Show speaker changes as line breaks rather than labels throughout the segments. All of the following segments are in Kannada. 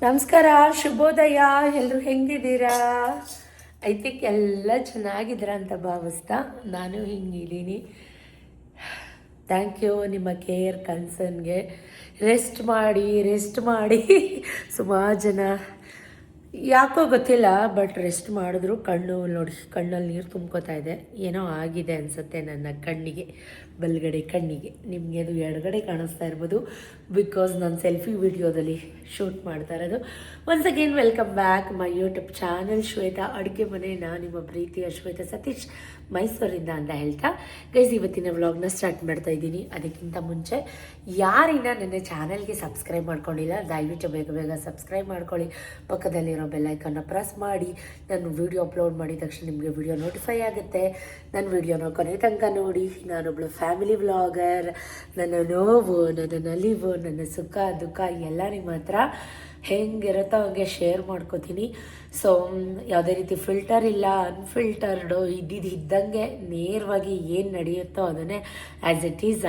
ನಮಸ್ಕಾರ, ಶುಭೋದಯ. ಎಲ್ಲರೂ ಹೆಂಗಿದ್ದೀರಾ? ಐ ಥಿಂಕ್ ಎಲ್ಲ ಚೆನ್ನಾಗಿದ್ದೀರಾ ಅಂತ ಭಾವಿಸ್ತಾ ನಾನು ಹಿಂಗಿದ್ದೀನಿ. ಥ್ಯಾಂಕ್ ಯು ನಿಮ್ಮ ಕೇರ್ ಕನ್ಸರ್ನ್ಗೆ. ರೆಸ್ಟ್ ಮಾಡಿ ಸುಮಾರು ಜನ ಯಾಕೋ ಗೊತ್ತಿಲ್ಲ, ಬಟ್ ರೆಸ್ಟ್ ಮಾಡಿದ್ರು ಕಣ್ಣು ನೋಡಿ, ಕಣ್ಣಲ್ಲಿ ನೀರು ತುಂಬ್ಕೋತಾ ಇದೆ. ಏನೋ ಆಗಿದೆ ಅನಿಸುತ್ತೆ ನನ್ನ ಕಣ್ಣಿಗೆ, ಬಲಗಡೆ ಕಣ್ಣಿಗೆ. ನಿಮಗೆ ಅದು ಎಡಗಡೆ ಕಾಣಿಸ್ತಾ ಇರ್ಬೋದು, ಬಿಕಾಸ್ ನಾನು ಸೆಲ್ಫಿ ವಿಡಿಯೋದಲ್ಲಿ ಶೂಟ್ ಮಾಡ್ತಾ ಇರೋದು. Once again welcome back my YouTube channel Shweta ಅಡುಗೆ ಮನೆ. ನಾನು ನಿಮ್ಮ ಪ್ರೀತಿಯ ಶ್ವೇತಾ ಸತೀಶ್, ಮೈಸೂರಿಂದ ಅಂತ ಹೇಳ್ತಾ ಗೈಸ್ ಇವತ್ತಿನ ವ್ಲಾಗ್ನ ಸ್ಟಾರ್ಟ್ ಮಾಡ್ತಾ ಇದ್ದೀನಿ. ಅದಕ್ಕಿಂತ ಮುಂಚೆ ಯಾರಿನ ನನ್ನ ಚಾನಲ್ಗೆ ಸಬ್ಸ್ಕ್ರೈಬ್ ಮಾಡ್ಕೊಂಡಿಲ್ಲ, ದಯವಿಟ್ಟು ಬೇಗ ಸಬ್ಸ್ಕ್ರೈಬ್ ಮಾಡ್ಕೊಳ್ಳಿ. ಪಕ್ಕದಲ್ಲಿರೋ ಬೆಲ್ಲೈಕನ್ನ ಪ್ರೆಸ್ ಮಾಡಿ. ನಾನು ವಿಡಿಯೋ ಅಪ್ಲೋಡ್ ಮಾಡಿದ ತಕ್ಷಣ ನಿಮಗೆ ವಿಡಿಯೋ ನೋಟಿಫೈ ಆಗುತ್ತೆ. ನನ್ನ ವಿಡಿಯೋನ ಕೊನೆ ತನಕ ನೋಡಿ. ನಾನೊಬ್ಳು ಫ್ಯಾಮಿಲಿ ವ್ಲಾಗರ್. ನನ್ನ ನೋವು, ನನ್ನ ನಲಿವು, ನನ್ನ ಸುಖ ದುಃಖ ಎಲ್ಲ ನಿಮ್ಮ ಹತ್ರ ಹೆಂಗಿರುತ್ತೋ ಹಂಗೆ ಶೇರ್ ಮಾಡ್ಕೋತೀನಿ. ಸೊ ಯಾವುದೇ ರೀತಿ ಫಿಲ್ಟರ್ ಇಲ್ಲ, ಅನ್ಫಿಲ್ಟರ್ಡು, ಇದ್ದಂಗೆ ನೇರವಾಗಿ ಏನು ನಡೆಯುತ್ತೋ ಅದನ್ನೇ ಆ್ಯಸ್ ಇಟ್ ಈಸ್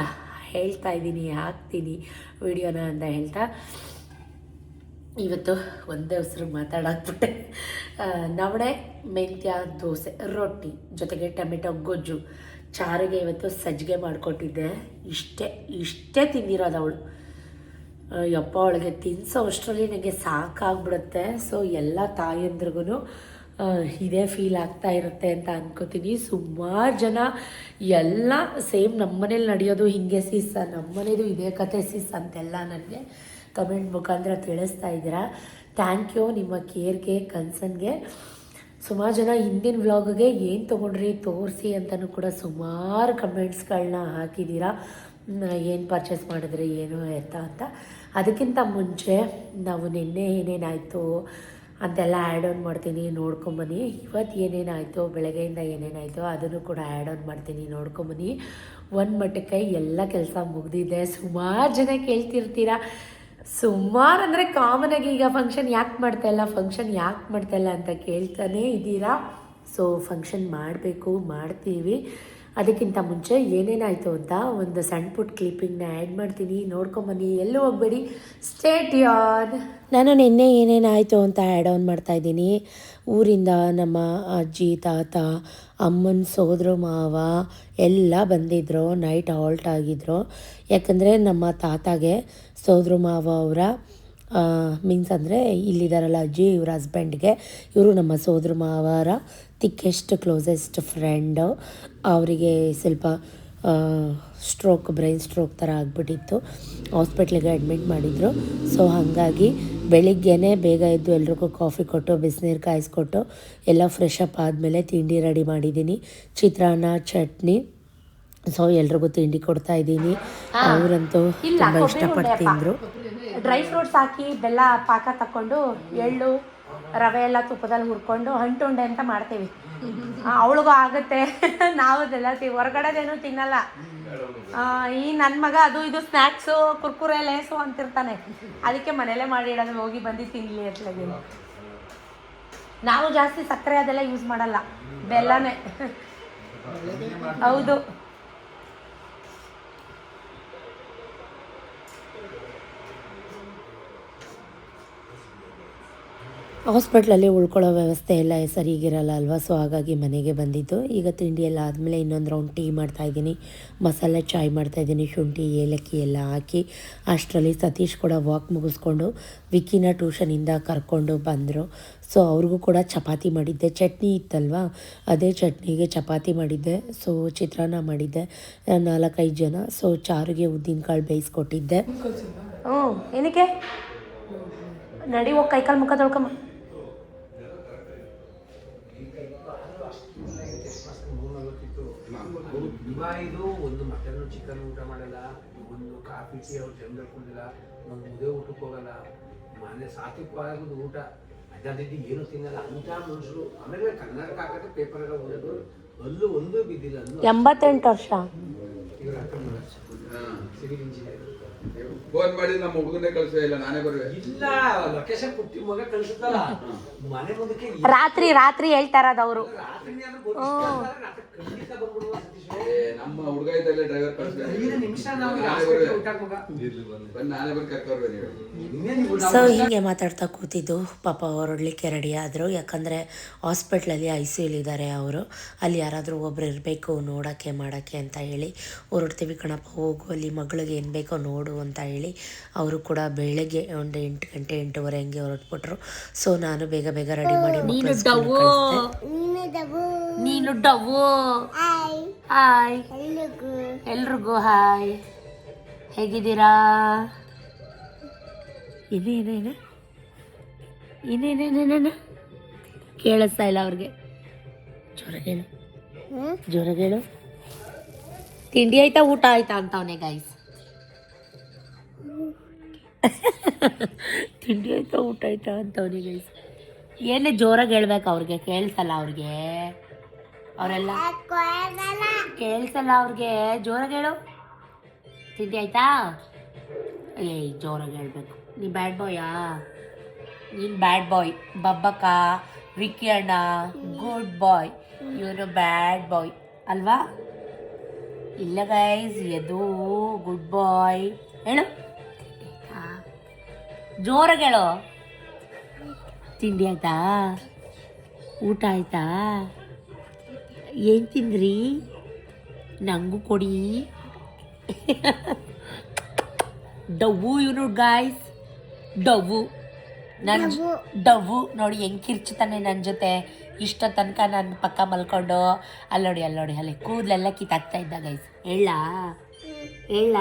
ಹೇಳ್ತಾ ಇದ್ದೀನಿ, ಹಾಕ್ತೀನಿ ವಿಡಿಯೋನ ಅಂತ ಹೇಳ್ತಾ ಇವತ್ತು ಒಂದೇ ಹೆಸರು ಮಾತಾಡಾಕ್ಬಿಟ್ಟೆ. ನವಣೆ ಮೆಂತ್ಯ ದೋಸೆ, ರೊಟ್ಟಿ ಜೊತೆಗೆ ಟೊಮೆಟೊ ಗೊಜ್ಜು, ಚಾರಿಗೆ ಇವತ್ತು ಸಜ್ಜಿಗೆ ಮಾಡಿಕೊಟ್ಟಿದ್ದೆ. ಇಷ್ಟೇ ತಿಂದಿರೋದು ಅವಳು. ಯಪ್ಪ, ಅವಳಿಗೆ ತಿನ್ಸೋ ಅಷ್ಟರಲ್ಲಿ ನನಗೆ ಸಾಕಾಗ್ಬಿಡುತ್ತೆ. ಸೊ ಎಲ್ಲ ತಾಯಂದ್ರಿಗೂ ಇದೇ ಫೀಲ್ ಆಗ್ತಾ ಇರುತ್ತೆ ಅಂತ ಅನ್ಕೋತೀನಿ. ಸುಮಾರು ಜನ ಎಲ್ಲ ಸೇಮ್ ನಮ್ಮನೇಲಿ ನಡೆಯೋದು ಹಿಂಗೆ ಸಿಸ್, ನಮ್ಮನೇದು ಇದೇ ಕತೆ ಸಿಸ್ ಅಂತೆಲ್ಲ ನನಗೆ ಕಮೆಂಟ್ ಮುಖಾಂತರ ತಿಳಿಸ್ತಾ ಇದ್ದೀರಾ. ಥ್ಯಾಂಕ್ ಯು ನಿಮ್ಮ ಕೇರ್ಗೆ, ಕನ್ಸನ್ಗೆ. ಸುಮಾರು ಜನ ಹಿಂದಿನ ವ್ಲಾಗ್ಗೆ ಏನು ತೊಗೊಂಡ್ರಿ ತೋರಿಸಿ ಅಂತಲೂ ಕೂಡ ಸುಮಾರು ಕಮೆಂಟ್ಸ್ಗಳನ್ನ ಹಾಕಿದ್ದೀರಾ. ಏನು ಪರ್ಚೇಸ್ ಮಾಡಿದ್ರಿ ಏನು ಎತ್ತ ಅಂತ. ಅದಕ್ಕಿಂತ ಮುಂಚೆ ನಾವು ನಿನ್ನೆ ಏನೇನಾಯಿತು ಅಂತೆಲ್ಲ ಆ್ಯಡ್ ಆನ್ ಮಾಡ್ತೀನಿ, ನೋಡ್ಕೊಂಬನ್ನಿ. ಇವತ್ತು ಏನೇನಾಯಿತು, ಬೆಳಗ್ಗೆಯಿಂದ ಏನೇನಾಯಿತು ಅದನ್ನು ಕೂಡ ಆ್ಯಡ್ ಆನ್ ಮಾಡ್ತೀನಿ, ನೋಡ್ಕೊಂಬನ್ನಿ. ಒಂದು ಮಟ್ಟಕ್ಕೆ ಎಲ್ಲ ಕೆಲಸ ಮುಗಿದಿದೆ. ಸುಮಾರು ಜನ ಕೇಳ್ತಿರ್ತೀರಾ, ಸುಮಾರು ಅಂದರೆ ಕಾಮನಾಗಿ ಈಗ ಫಂಕ್ಷನ್ ಯಾಕೆ ಮಾಡ್ತಾಯಿಲ್ಲ ಅಂತ ಕೇಳ್ತಾನೇ ಇದ್ದೀರಾ. ಸೊ ಫಂಕ್ಷನ್ ಮಾಡಬೇಕು, ಮಾಡ್ತೀವಿ. ಅದಕ್ಕಿಂತ ಮುಂಚೆ ಏನೇನಾಯಿತು ಅಂತ ಒಂದು ಸಣ್ಣ ಪುಟ್ಟ ಕ್ಲಿಪ್ಪಿಂಗ್ನ ಆ್ಯಡ್ ಮಾಡ್ತೀನಿ, ನೋಡ್ಕೊಂಬನ್ನಿ. ಎಲ್ಲೂ ಹೋಗ್ಬೇಡಿ, ಸ್ಟೇಟ್ ಯಾನ್. ನಾನು ನಿನ್ನೆ ಏನೇನಾಯಿತು ಅಂತ ಆ್ಯಡ್ ಆನ್ ಮಾಡ್ತಾಯಿದ್ದೀನಿ. ಊರಿಂದ ನಮ್ಮ ಅಜ್ಜಿ, ತಾತ, ಅಮ್ಮನ ಸೋದರ ಮಾವ ಎಲ್ಲ ಬಂದಿದ್ದರು. ನೈಟ್ ಹಾಲ್ಟ್ ಆಗಿದ್ದರು. ಯಾಕಂದರೆ ನಮ್ಮ ತಾತಾಗೆ ಸೋದರ ಮಾವ ಅವರ ಮೀನ್ಸ್ ಅಂದರೆ ಇಲ್ಲಿದ್ದಾರಲ್ಲ ಅಜ್ಜಿ, ಇವರ ಹಸ್ಬೆಂಡ್ಗೆ, ಇವರು ನಮ್ಮ ಸೋದರ ಮಾವರ ತಿಕ್ಕೆಸ್ಟ್ ಕ್ಲೋಸೆಸ್ಟ್ ಫ್ರೆಂಡು. ಅವರಿಗೆ ಸ್ವಲ್ಪ ಬ್ರೈನ್ ಸ್ಟ್ರೋಕ್ ಥರ ಆಗಿಬಿಟ್ಟಿತ್ತು. ಹಾಸ್ಪಿಟ್ಲಿಗೆ ಅಡ್ಮಿಟ್ ಮಾಡಿದರು. ಸೊ ಹಾಗಾಗಿ ಬೆಳಿಗ್ಗೆನೇ ಬೇಗ ಎದ್ದು ಎಲ್ರಿಗೂ ಕಾಫಿ ಕೊಟ್ಟು ಬಿಸಿನೀರು ಕಾಯಿಸ್ಕೊಟ್ಟು ಎಲ್ಲ ಫ್ರೆಶ್ ಅಪ್ ಆದಮೇಲೆ ತಿಂಡಿ ರೆಡಿ ಮಾಡಿದ್ದೀನಿ. ಚಿತ್ರಾನ್ನ, ಚಟ್ನಿ. ಸೊ ಎಲ್ರಿಗೂ ತಿಂಡಿ ಕೊಡ್ತಾ ಇದ್ದೀನಿ. ಅವರಂತೂ ತುಂಬ ಇಷ್ಟಪಟ್ಟು ತಿಂದರು. ಡ್ರೈ ಫ್ರೂಟ್ಸ್ ಹಾಕಿ ಬೆಲ್ಲ ಪಾಕ ತಕ್ಕೊಂಡು ಎಳ್ಳು ರವೆ ಎಲ್ಲ ತುಪ್ಪದಲ್ಲಿ ಹುರ್ಕೊಂಡು ಅಂಟುಂಡೆ ಅಂತ ಮಾಡ್ತೀವಿ. ಅವಳಿಗೂ ಆಗುತ್ತೆ, ನಾವು ಅದೆಲ್ಲ ಹೊರಗಡೆದೇನು ತಿನ್ನಲ್ಲ. ಈ ನನ್ನ ಮಗ ಅದು ಇದು ಸ್ನ್ಯಾಕ್ಸು, ಕುರ್ಕುರೆ, ಲೇಸು ಅಂತಿರ್ತಾನೆ. ಅದಕ್ಕೆ ಮನೇಲೇ ಮಾಡಿಡೋದು, ಹೋಗಿ ಬಂದು ತಿನ್ನಲಿ ಅತ್ಲಾಗಿ. ನಾವು ಜಾಸ್ತಿ ಸಕ್ಕರೆ ಅದೆಲ್ಲ ಯೂಸ್ ಮಾಡಲ್ಲ, ಬೆಲ್ಲನೇ. ಹೌದು. ಹಾಸ್ಪಿಟ್ಲಲ್ಲಿ ಉಳ್ಕೊಳ್ಳೋ ವ್ಯವಸ್ಥೆ ಎಲ್ಲ ಸರಿಗಿರಲ್ಲ ಅಲ್ವಾ. ಸೊ ಹಾಗಾಗಿ ಮನೆಗೆ ಬಂದಿದ್ದು. ಈಗ ತಿಂಡಿ ಎಲ್ಲ ಆದಮೇಲೆ ಇನ್ನೊಂದು ರೌಂಡ್ ಟೀ ಮಾಡ್ತಾಯಿದ್ದೀನಿ, ಮಸಾಲೆ ಚಾಯ್ ಮಾಡ್ತಾಯಿದ್ದೀನಿ, ಶುಂಠಿ ಏಲಕ್ಕಿ ಎಲ್ಲ ಹಾಕಿ. ಅಷ್ಟರಲ್ಲಿ ಸತೀಶ್ ಕೂಡ ವಾಕ್ ಮುಗಿಸ್ಕೊಂಡು ವಿಕಿನ ಟ್ಯೂಷನಿಂದ ಕರ್ಕೊಂಡು ಬಂದರು. ಸೊ ಅವ್ರಿಗೂ ಕೂಡ ಚಪಾತಿ ಮಾಡಿದ್ದೆ, ಚಟ್ನಿ ಇತ್ತಲ್ವ, ಅದೇ ಚಟ್ನಿಗೆ ಚಪಾತಿ ಮಾಡಿದ್ದೆ. ಸೊ ಚಿತ್ರಾನ್ನ ಮಾಡಿದ್ದೆ 4-5 ಜನ. ಸೊ ಚಾರಿಗೆ ಉದ್ದಿನಕಾಳು ಬೇಯಿಸ್ಕೊಟ್ಟಿದ್ದೆ. ಏನಕ್ಕೆ ನಡಿ ಹೋಗಿ ಕೈಕಾಲು ಮುಖ ತೊಳ್ಕೊಂಬ.
ಇದು ಒಂದು ಮಟನ್ ಚಿಕನ್ ಊಟ ಮಾಡಲ್ಲ, ಒಂದು ಕಾಫಿ ಟೀ ಅವ್ರು ಟೈಮ್ದಾಗ ಕುಡಿದಿಲ್ಲ, ಒಂದು ಮುದ್ದೆ ಊಟಕ್ಕೆ ಹೋಗಲ್ಲ, ಮನೆ ಸಾತ್ವಿಕವಾಗೋದು ಊಟ ಅಡ್ಡಾದಿದ್ದು ಏನೂ ತಿನ್ನಲ್ಲ ಅಂತ ಮನುಷ್ಯರು. ಆಮೇಲೆ ಕನ್ನಡಕ್ಕೆ ಹಾಕೋದು ಪೇಪರೆಲ್ಲ ಓದೋದು ಅಲ್ಲೂ ಒಂದು ಬಿದ್ದಿಲ್ಲ ಅಲ್ಲೂ
88 ವರ್ಷ.
ಇವ್ರ ಅಕ್ಕನ ಸಿವಿಲ್ ಇಂಜಿನಿಯರ್.
ಫೋನ್ ಮಾಡಿ ನಮ್ಮ ಹುಡುಗನೇ ಕಳ್ಸೇ ಇಲ್ಲ, ನಾನೇ ಬರುವೆ.
ಇಲ್ಲ ಲೊಕೇಶನ್ ಪುಟ್ಟಿ ಮಗ ಕಳ್ಸುತ್ತಲ್ಲ ಮನೆ ಮುಂದಕ್ಕೆ
ರಾತ್ರಿ ಹೇಳ್ತಾರದವರು.
ರಾತ್ರಿನೇ ಆದ್ರೂ ಗೊತ್ತಿಲ್ಲ, ರಾತ್ರಿ ಖಂಡಿತ ಬಂದ್ಬಿಡುವ ಸತೀಶ್.
ನಮ್ಮ ಹುಡುಗ ಇದ್ದಲ್ಲೇ ಡ್ರೈವರ್ ಕಳ್ಸೇ
5 ನಿಮಿಷ ನಾವು
ನಾನೇ ಬರುವೆ.
ಊಟ ಮಗ
ಬಂದು ನಾನೇ ಬಂದು ಕರ್ಕೊರ್ವೆ ನೀವು.
ಇನ್ನೇ ನೀವು
ಸೊ ಹೀಗೆ ಮಾತಾಡ್ತಾ ಕೂತಿದ್ದು. ಪಾಪ ಹೊರಡ್ಲಿಕ್ಕೆ ರೆಡಿ ಆದರು, ಯಾಕಂದರೆ ಹಾಸ್ಪಿಟ್ಲಲ್ಲಿ ICU-ಲಿದ್ದಾರೆ ಅವರು. ಅಲ್ಲಿ ಯಾರಾದರೂ ಒಬ್ರು ಇರಬೇಕು ನೋಡೋಕ್ಕೆ ಮಾಡೋಕ್ಕೆ ಅಂತ ಹೇಳಿ ಹೊರಡ್ತೀವಿ ಕಣಪ್ಪ, ಹೋಗು ಅಲ್ಲಿ ಮಗಳಿಗೆ ಏನು ಬೇಕೋ ನೋಡು ಅಂತ ಹೇಳಿ ಅವರು ಕೂಡ ಬೆಳಗ್ಗೆ ಒಂದು 8 ಗಂಟೆ 8:30 ಹಂಗೆ ಹೊರಟ್ಬಿಟ್ರು. ಸೊ ನಾನು ಬೇಗ ಬೇಗ ರೆಡಿ ಮಾಡಿ
ನೀನು ಡವ್ವು. ಹಾಯ್ ಎಲ್ರಿಗೂ ಹಾಯ್. ಹೇಗಿದ್ದೀರಾ?
ಇನ್ನೇನೇನೇನೇನು ಕೇಳಿಸ್ತಾ ಇಲ್ಲ ಅವ್ರಿಗೆ. ಜೋರಾಗೇಳು. ತಿಂಡಿ ಆಯ್ತಾ ಊಟ ಆಯ್ತಾ ಅಂತವನೇ ಗೈಸ್. ತಿಂಡಿ ಆಯ್ತಾ ಊಟ ಆಯ್ತಾ ಅಂತವನೇ ಗೈಸ್. ಏನೇ ಜೋರಾಗಿ ಹೇಳ್ಬೇಕು ಅವ್ರಿಗೆ, ಕೇಳಿಸಲ್ಲ ಅವ್ರಿಗೆ. ಅವರೆಲ್ಲ ಕೇಳಿಸಲ್ಲ ಅವ್ರಿಗೆ. ಜೋರಾಗಿ ಹೇಳು. ತಿಂಡಿ ಆಯ್ತಾ? ಏಯ್ ಜೋರಾಗಿ ಹೇಳ್ಬೇಕು. ನೀ ಬ್ಯಾಡ್ ಬಾಯಾ? ನೀನು ಬ್ಯಾಡ್ ಬಾಯ್. ಬಬ್ಬಕ್ಕ, ವಿಕ್ಕಿ ಅಣ್ಣ ಗುಡ್ ಬಾಯ್, ಇವನು ಬ್ಯಾಡ್ ಬಾಯ್ ಅಲ್ವಾ? ಇಲ್ಲ ಗೈಸ್, ಎದು ಗುಡ್ ಬಾಯ್ ಹೇಳು. ಜೋರಾಗಿ ಹೇಳು. ತಿಂಡಿ ಆಯ್ತಾ? ಊಟ ಆಯ್ತಾ? ಏನು ತಿಂದ್ರಿ? ನಂಗೂ ಕೊಡಿ. ಡವ್ವು ಇವನು ಗೈಸ್, ಡವ್ವು. ಡವ್ವು ನೋಡಿ ಹೆಂಗೆ ಕಿರ್ಚುತ್ತಾನೆ ನನ್ನ ಜೊತೆ. ಇಷ್ಟ ತನಕ ನನ್ನ ಪಕ್ಕ ಮಲ್ಕೊಂಡು ಅಲ್ಲೋಡಿ ಅಲ್ಲಿ ಕೂದಲೆಲ್ಲ ಕಿತ್ತಾಕ್ತಾ ಇದ್ದ ಗೈಸ್. ಹೇಳ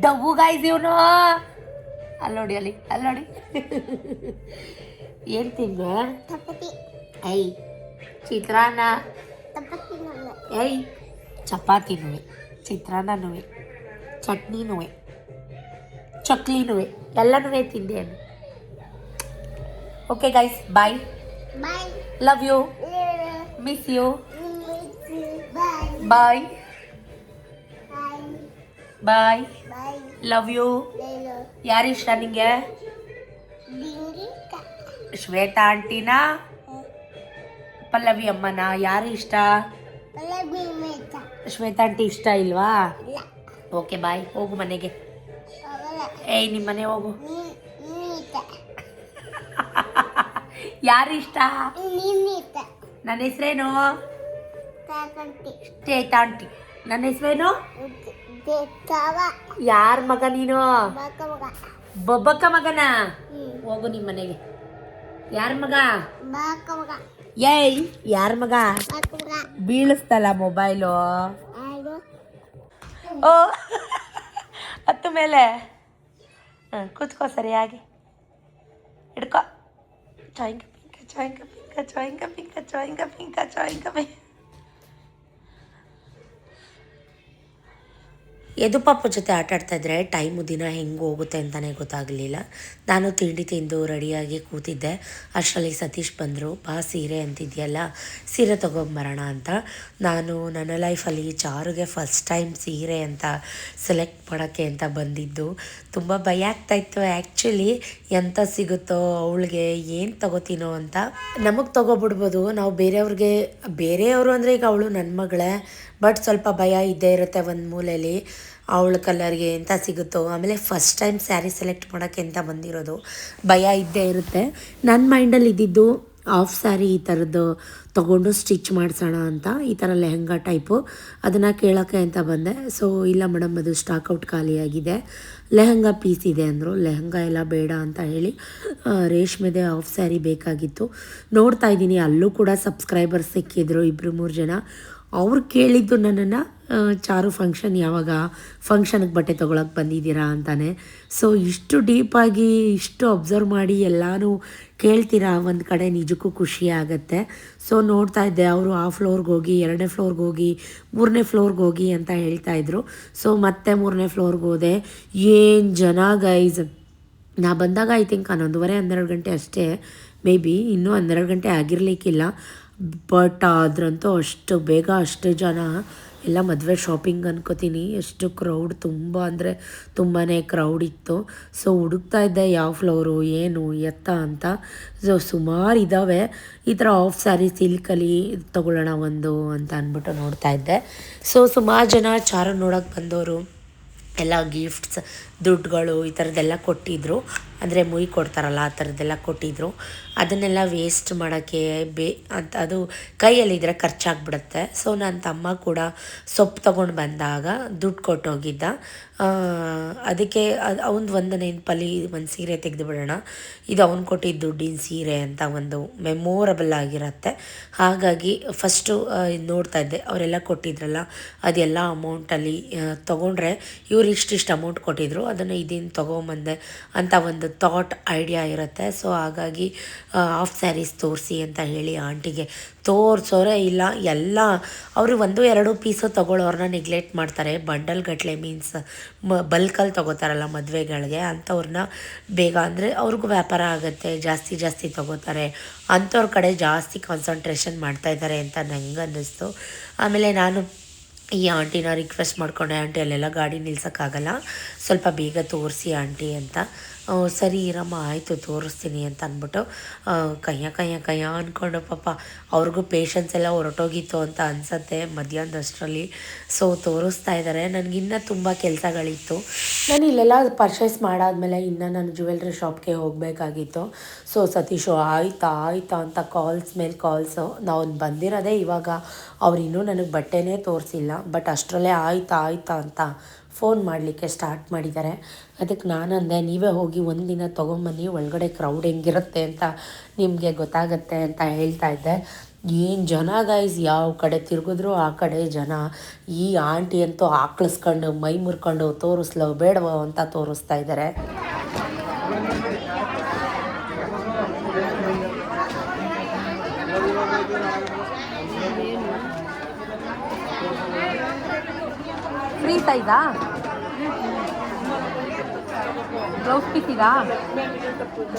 ಡವ್ವು ಗೈಸ್ ಇವನು. ಅಲ್ಲೋಡಿ ಏನು ತಿಂದೆ? ಐ ಚಿತ್ರಾನ್ನ. ಏಯ್ ಚಪಾತಿನೂ, ಚಿತ್ರಾನ್ನನೂ, ಚಟ್ನಿನೂ, ಚಕ್ಲಿನೂ, ಎಲ್ಲನೂ ತಿಂದೆ. Okay guys, bye. Love you, miss you. Bye bye, love you. ಯಾರು ಇಷ್ಟ ನಿಂಗೆ? ಶ್ವೇತಾ ಆಂಟಿನಾ, ಪಲ್ಲವಿ ಅಮ್ಮನ? ಯಾರು ಇಷ್ಟ? ಶ್ವೇತಾ ಆಂಟಿ ಇಷ್ಟ ಇಲ್ವಾ? ಓಕೆ ಬಾಯ್, ಹೋಗು ಮನೆಗೆ. ಏಯ್ ನಿಮ್ಮ ಮನೆ ಹೋಗು. ಯಾರು ಇಷ್ಟ? ನನ್ನ ಹೆಸರೇನು? ಶ್ವೇತಾ ಆಂಟಿ. ನನ್ನ ಹೆಸರೇನು? ಯಾರ ಮಗ ನೀನು? ಬೊಬ್ಬಕ್ಕ ಮಗನ? ಹೋಗು ನಿಮ್ಮ ಮನೆಗೆ. ಯಾರ ಮಗ? ಏಯ್ ಯಾರ ಮಗ? ಬೀಳಿಸ್ತಲ್ಲ ಮೊಬೈಲು. ಓ ಹತ್ತು ಮೇಲೆ ಕೂತ್ಕೋ ಸರಿಯಾಗಿ. ಹಿಡ್ಕೊ. ಚಾಯಿಂಗ. ಯದು ಪಾಪ ಜೊತೆ ಆಟ ಆಡ್ತಾಯಿದ್ರೆ ಟೈಮು ದಿನ ಹೆಂಗೆ ಹೋಗುತ್ತೆ ಅಂತಲೇ ಗೊತ್ತಾಗಲಿಲ್ಲ. ನಾನು ತಿಂಡಿ ತಿಂದು ರೆಡಿಯಾಗಿ ಕೂತಿದ್ದೆ. ಅಷ್ಟರಲ್ಲಿ ಸತೀಶ್ ಬಂದರು. ಬಾ ಸೀರೆ ಅಂತಿದೆಯಲ್ಲ, ಸೀರೆ ತೊಗೊಂಬರೋಣ ಅಂತ. ನಾನು ನನ್ನ ಲೈಫಲ್ಲಿ ಚಾರುಗೆ ಫಸ್ಟ್ ಟೈಮ್ ಸೀರೆ ಅಂತ ಸೆಲೆಕ್ಟ್ ಮಾಡೋಕ್ಕೆ ಅಂತ ಬಂದಿದ್ದು. ತುಂಬ ಭಯ ಆಗ್ತಾಯಿತ್ತು ಆ್ಯಕ್ಚುಲಿ, ಎಂಥ ಸಿಗುತ್ತೋ ಅವಳಿಗೆ, ಏನು ತೊಗೋತೀನೋ ಅಂತ. ನಮಗೆ ತೊಗೊಬಿಡ್ಬೋದು ನಾವು, ಬೇರೆಯವರು ಅಂದರೆ ಈಗ ಅವಳು ನನ್ನ ಮಗಳೇ, ಬಟ್ ಸ್ವಲ್ಪ ಭಯ ಇದ್ದೇ ಇರುತ್ತೆ ಒಂದು ಮೂಲೆಯಲ್ಲಿ. ಅವಳ ಕಲರ್ಗೆ ಎಂಥ ಸಿಗುತ್ತೋ, ಆಮೇಲೆ ಫಸ್ಟ್ ಟೈಮ್ ಸ್ಯಾರಿ ಸೆಲೆಕ್ಟ್ ಮಾಡೋಕ್ಕೆ ಅಂತ ಬಂದಿರೋದು, ಭಯ ಇದ್ದೇ ಇರುತ್ತೆ. ನನ್ನ ಮೈಂಡಲ್ಲಿ ಇದ್ದಿದ್ದು ಆಫ್ ಸ್ಯಾರಿ ಈ ಥರದ್ದು ತೊಗೊಂಡು ಸ್ಟಿಚ್ ಮಾಡಿಸೋಣ ಅಂತ, ಈ ಥರ ಲೆಹಂಗಾ ಟೈಪು, ಅದನ್ನು ಕೇಳೋಕ್ಕೆ ಅಂತ ಬಂದೆ. ಸೊ ಇಲ್ಲ ಮೇಡಮ್, ಅದು ಸ್ಟಾಕ್ಔಟ್ ಖಾಲಿಯಾಗಿದೆ, ಲೆಹಂಗಾ ಪೀಸ್ ಇದೆ ಅಂದರು. ಲೆಹಂಗಾ ಎಲ್ಲ ಬೇಡ ಅಂತ ಹೇಳಿ ರೇಷ್ಮೆದೆ ಆಫ್ ಸ್ಯಾರಿ ಬೇಕಾಗಿತ್ತು. ನೋಡ್ತಾ ಇದ್ದೀನಿ, ಅಲ್ಲೂ ಕೂಡ ಸಬ್ಸ್ಕ್ರೈಬರ್ಸ್ ಸಿಕ್ಕಿದ್ರು 2-3 ಜನ. ಅವ್ರು ಕೇಳಿದ್ದು ನನ್ನನ್ನು, ಚಾರು ಫಂಕ್ಷನ್ಗೆ ಬಟ್ಟೆ ತೊಗೊಳಕ್ಕೆ ಬಂದಿದ್ದೀರಾ ಅಂತಾನೆ. ಸೊ ಇಷ್ಟು ಡೀಪಾಗಿ ಇಷ್ಟು ಅಬ್ಸರ್ವ್ ಮಾಡಿ ಎಲ್ಲನೂ ಕೇಳ್ತೀರಾ ಒಂದು ಕಡೆ, ನಿಜಕ್ಕೂ ಖುಷಿ ಆಗುತ್ತೆ. ಸೊ ನೋಡ್ತಾ ಇದ್ದೆ, ಅವರು ಆ ಫ್ಲೋರ್ಗೆ ಹೋಗಿ 2ನೇ ಫ್ಲೋರ್ಗೆ ಹೋಗಿ 3ನೇ ಫ್ಲೋರ್ಗೆ ಹೋಗಿ ಅಂತ ಹೇಳ್ತಾಯಿದ್ರು. ಸೊ ಮತ್ತೆ 3ನೇ ಫ್ಲೋರ್ಗೆ ಹೋದೆ. ಏನು ಜನ ಗೈಸ್. ನಾ ಬಂದಾಗ ಐ ಥಿಂಕ್ 11:30 12 ಗಂಟೆ ಅಷ್ಟೇ, ಮೇ ಬಿ ಇನ್ನೂ 12 ಗಂಟೆ ಆಗಿರಲಿಕ್ಕಿಲ್ಲ. ಬಟ್ ಆದ್ರಂತೂ ಅಷ್ಟು ಬೇಗ ಅಷ್ಟು ಜನ ಎಲ್ಲ ಮದುವೆ ಶಾಪಿಂಗ್ ಅನ್ಕೋತೀನಿ. ಎಷ್ಟು ಕ್ರೌಡ್, ತುಂಬ ಅಂದರೆ ತುಂಬಾ ಕ್ರೌಡ್ ಇತ್ತು. ಸೊ ಹುಡುಕ್ತಾ ಇದ್ದೆ ಯಾವ ಫ್ಲೋರು ಏನು ಎತ್ತ ಅಂತ. ಸೊ ಸುಮಾರು ಇದ್ದಾವೆ ಈ ಥರ ಆಫ್ ಸ್ಯಾರಿ ಸಿಲ್ಕಲ್ಲಿ ತೊಗೊಳ್ಳೋಣ ಒಂದು ಅಂತ ಅಂದ್ಬಿಟ್ಟು ನೋಡ್ತಾ ಇದ್ದೆ. ಸೊ ಸುಮಾರು ಜನ ಚಾರು ನೋಡೋಕೆ ಬಂದವರು ಎಲ್ಲ ಗಿಫ್ಟ್ಸ್, ದುಡ್ಡುಗಳು ಈ ಥರದ್ದೆಲ್ಲ ಕೊಟ್ಟಿದ್ದರು. ಅಂದರೆ ಮುಯಿ ಕೊಡ್ತಾರಲ್ಲ ಆ ಥರದ್ದೆಲ್ಲ ಕೊಟ್ಟಿದ್ದರು. ಅದನ್ನೆಲ್ಲ ವೇಸ್ಟ್ ಮಾಡೋಕ್ಕೆ ಅಂತ ಅದು ಕೈಯಲ್ಲಿದ್ದರೆ ಖರ್ಚಾಗ್ಬಿಡುತ್ತೆ. ಸೊ ನನ್ನ ತಮ್ಮ ಕೂಡ ಸೊಪ್ಪು ತೊಗೊಂಡು ಬಂದಾಗ ದುಡ್ಡು ಕೊಟ್ಟೋಗಿದ್ದ. ಅದಕ್ಕೆ ಒಂದು ನೆನಪಲ್ಲಿ ಒಂದು ಸೀರೆ ತೆಗೆದು ಬಿಡೋಣ, ಇದು ಅವ್ನು ಕೊಟ್ಟಿದ್ದ ದುಡ್ಡಿನ ಸೀರೆ ಅಂತ ಒಂದು ಮೆಮೊರಬಲ್ ಆಗಿರುತ್ತೆ. ಹಾಗಾಗಿ ಫಸ್ಟು ನೋಡ್ತಾ ಇದ್ದೆ ಅವರೆಲ್ಲ ಕೊಟ್ಟಿದ್ರಲ್ಲ ಅದೆಲ್ಲ ಅಮೌಂಟಲ್ಲಿ ತೊಗೊಂಡ್ರೆ ಇವ್ರು ಇಷ್ಟಿಷ್ಟು ಅಮೌಂಟ್ ಕೊಟ್ಟಿದ್ರು, ಅದನ್ನು ಇದನ್ನು ತೊಗೊಂಬಂದೆ ಅಂತ ಒಂದು ಥಾಟ್ ಐಡಿಯಾ ಇರುತ್ತೆ. ಸೊ ಹಾಗಾಗಿ ಆಫ್ ಸ್ಯಾರೀಸ್ ತೋರಿಸಿ ಅಂತ ಹೇಳಿ ಆಂಟಿಗೆ ತೋರಿಸೋರೇ ಇಲ್ಲ. ಎಲ್ಲ ಅವರು 1-2 ಪೀಸು ತೊಗೊಳ್ಳೋರನ್ನ ನೆಗ್ಲೆಕ್ಟ್ ಮಾಡ್ತಾರೆ. ಬಂಡಲ್ ಗಟ್ಟಲೆ ಮೀನ್ಸ್ ಬಲ್ಕಲ್ಲಿ ತೊಗೋತಾರಲ್ಲ ಮದುವೆಗಳಿಗೆ, ಅಂಥವ್ರನ್ನ ಬೇಗ ಅಂದರೆ ಅವ್ರಿಗೂ ವ್ಯಾಪಾರ ಆಗುತ್ತೆ, ಜಾಸ್ತಿ ತೊಗೋತಾರೆ, ಅಂಥವ್ರ ಕಡೆ ಜಾಸ್ತಿ ಕಾನ್ಸಂಟ್ರೇಷನ್ ಮಾಡ್ತಾಯಿದ್ದಾರೆ ಅಂತ ನಂಗೆ ಅನ್ನಿಸ್ತು. ಆಮೇಲೆ ನಾನು ಈ ಆಂಟಿನ ರಿಕ್ವೆಸ್ಟ್ ಮಾಡ್ಕೊಂಡೆ, ಆಂಟಿ ಅಲ್ಲೆಲ್ಲ ಗಾಡಿ ನಿಲ್ಸೋಕ್ಕಾಗಲ್ಲ, ಸ್ವಲ್ಪ ಬೇಗ ತೋರಿಸಿ ಆಂಟಿ ಅಂತ. ಸರಿ ಇರಮ್ಮ ಆಯಿತು ತೋರಿಸ್ತೀನಿ ಅಂತ ಅಂದ್ಬಿಟ್ಟು ಕಯ್ಯ ಅಂದ್ಕೊಂಡು ಪಾಪ ಅವ್ರಿಗೂ ಪೇಷನ್ಸ್ ಎಲ್ಲ ಹೊರಟೋಗಿತ್ತು ಅಂತ ಅನಿಸತ್ತೆ ಮಧ್ಯಾಹ್ನದಷ್ಟರಲ್ಲಿ. ಸೊ ತೋರಿಸ್ತಾ ಇದ್ದಾರೆ. ನನಗಿನ್ನೂ ತುಂಬ ಕೆಲಸಗಳಿತ್ತು. ನಾನು ಇಲ್ಲೆಲ್ಲ ಪರ್ಚೇಸ್ ಮಾಡಾದ್ಮೇಲೆ ಇನ್ನು ನಾನು ಜ್ಯುವೆಲ್ರಿ ಶಾಪ್ಗೆ ಹೋಗಬೇಕಾಗಿತ್ತು. ಸೊ ಸತೀಶು ಆಯ್ತಾ ಅಂತ ಕಾಲ್ಸ್ ಮೇಲೆ ಕಾಲ್ಸು. ನಾವು ಬಂದಿರೋದೇ ಇವಾಗ, ಅವ್ರು ಇನ್ನೂ ನನಗೆ ಬಟ್ಟೆನೇ ತೋರಿಸಿಲ್ಲ. ಬಟ್ ಅಷ್ಟರಲ್ಲೇ ಆಯ್ತಾ ಅಂತ ಫೋನ್ ಮಾಡಲಿಕ್ಕೆ ಸ್ಟಾರ್ಟ್ ಮಾಡಿದ್ದಾರೆ. ಅದಕ್ಕೆ ನಾನು ಅಂದೆ, ನೀವೇ ಹೋಗಿ ಒಂದಿನ ತೊಗೊಂಬನ್ನಿ, ಒಳಗಡೆ ಕ್ರೌಡ್ ಹೆಂಗಿರುತ್ತೆ ಅಂತ ನಿಮಗೆ ಗೊತ್ತಾಗುತ್ತೆ ಅಂತ ಹೇಳ್ತಾ ಇದ್ದೆ. ಏನು ಜನ ಗೈಸ್, ಯಾವ ಕಡೆ ತಿರುಗಿದ್ರು ಆ ಕಡೆ ಜನ. ಈ ಆಂಟಿ ಅಂತೂ ಆಕ್ಳಿಸ್ಕೊಂಡು ಮೈ ಮುರ್ಕೊಂಡು ತೋರಿಸ್ಲೋ ಬೇಡವೋ ಅಂತ ತೋರಿಸ್ತಾ ಇದ್ದಾರೆ. ಫ್ರೀ ಸೈಜಾ ಬ್ಲೌಸ್ ಪೀಸಿಗಾ?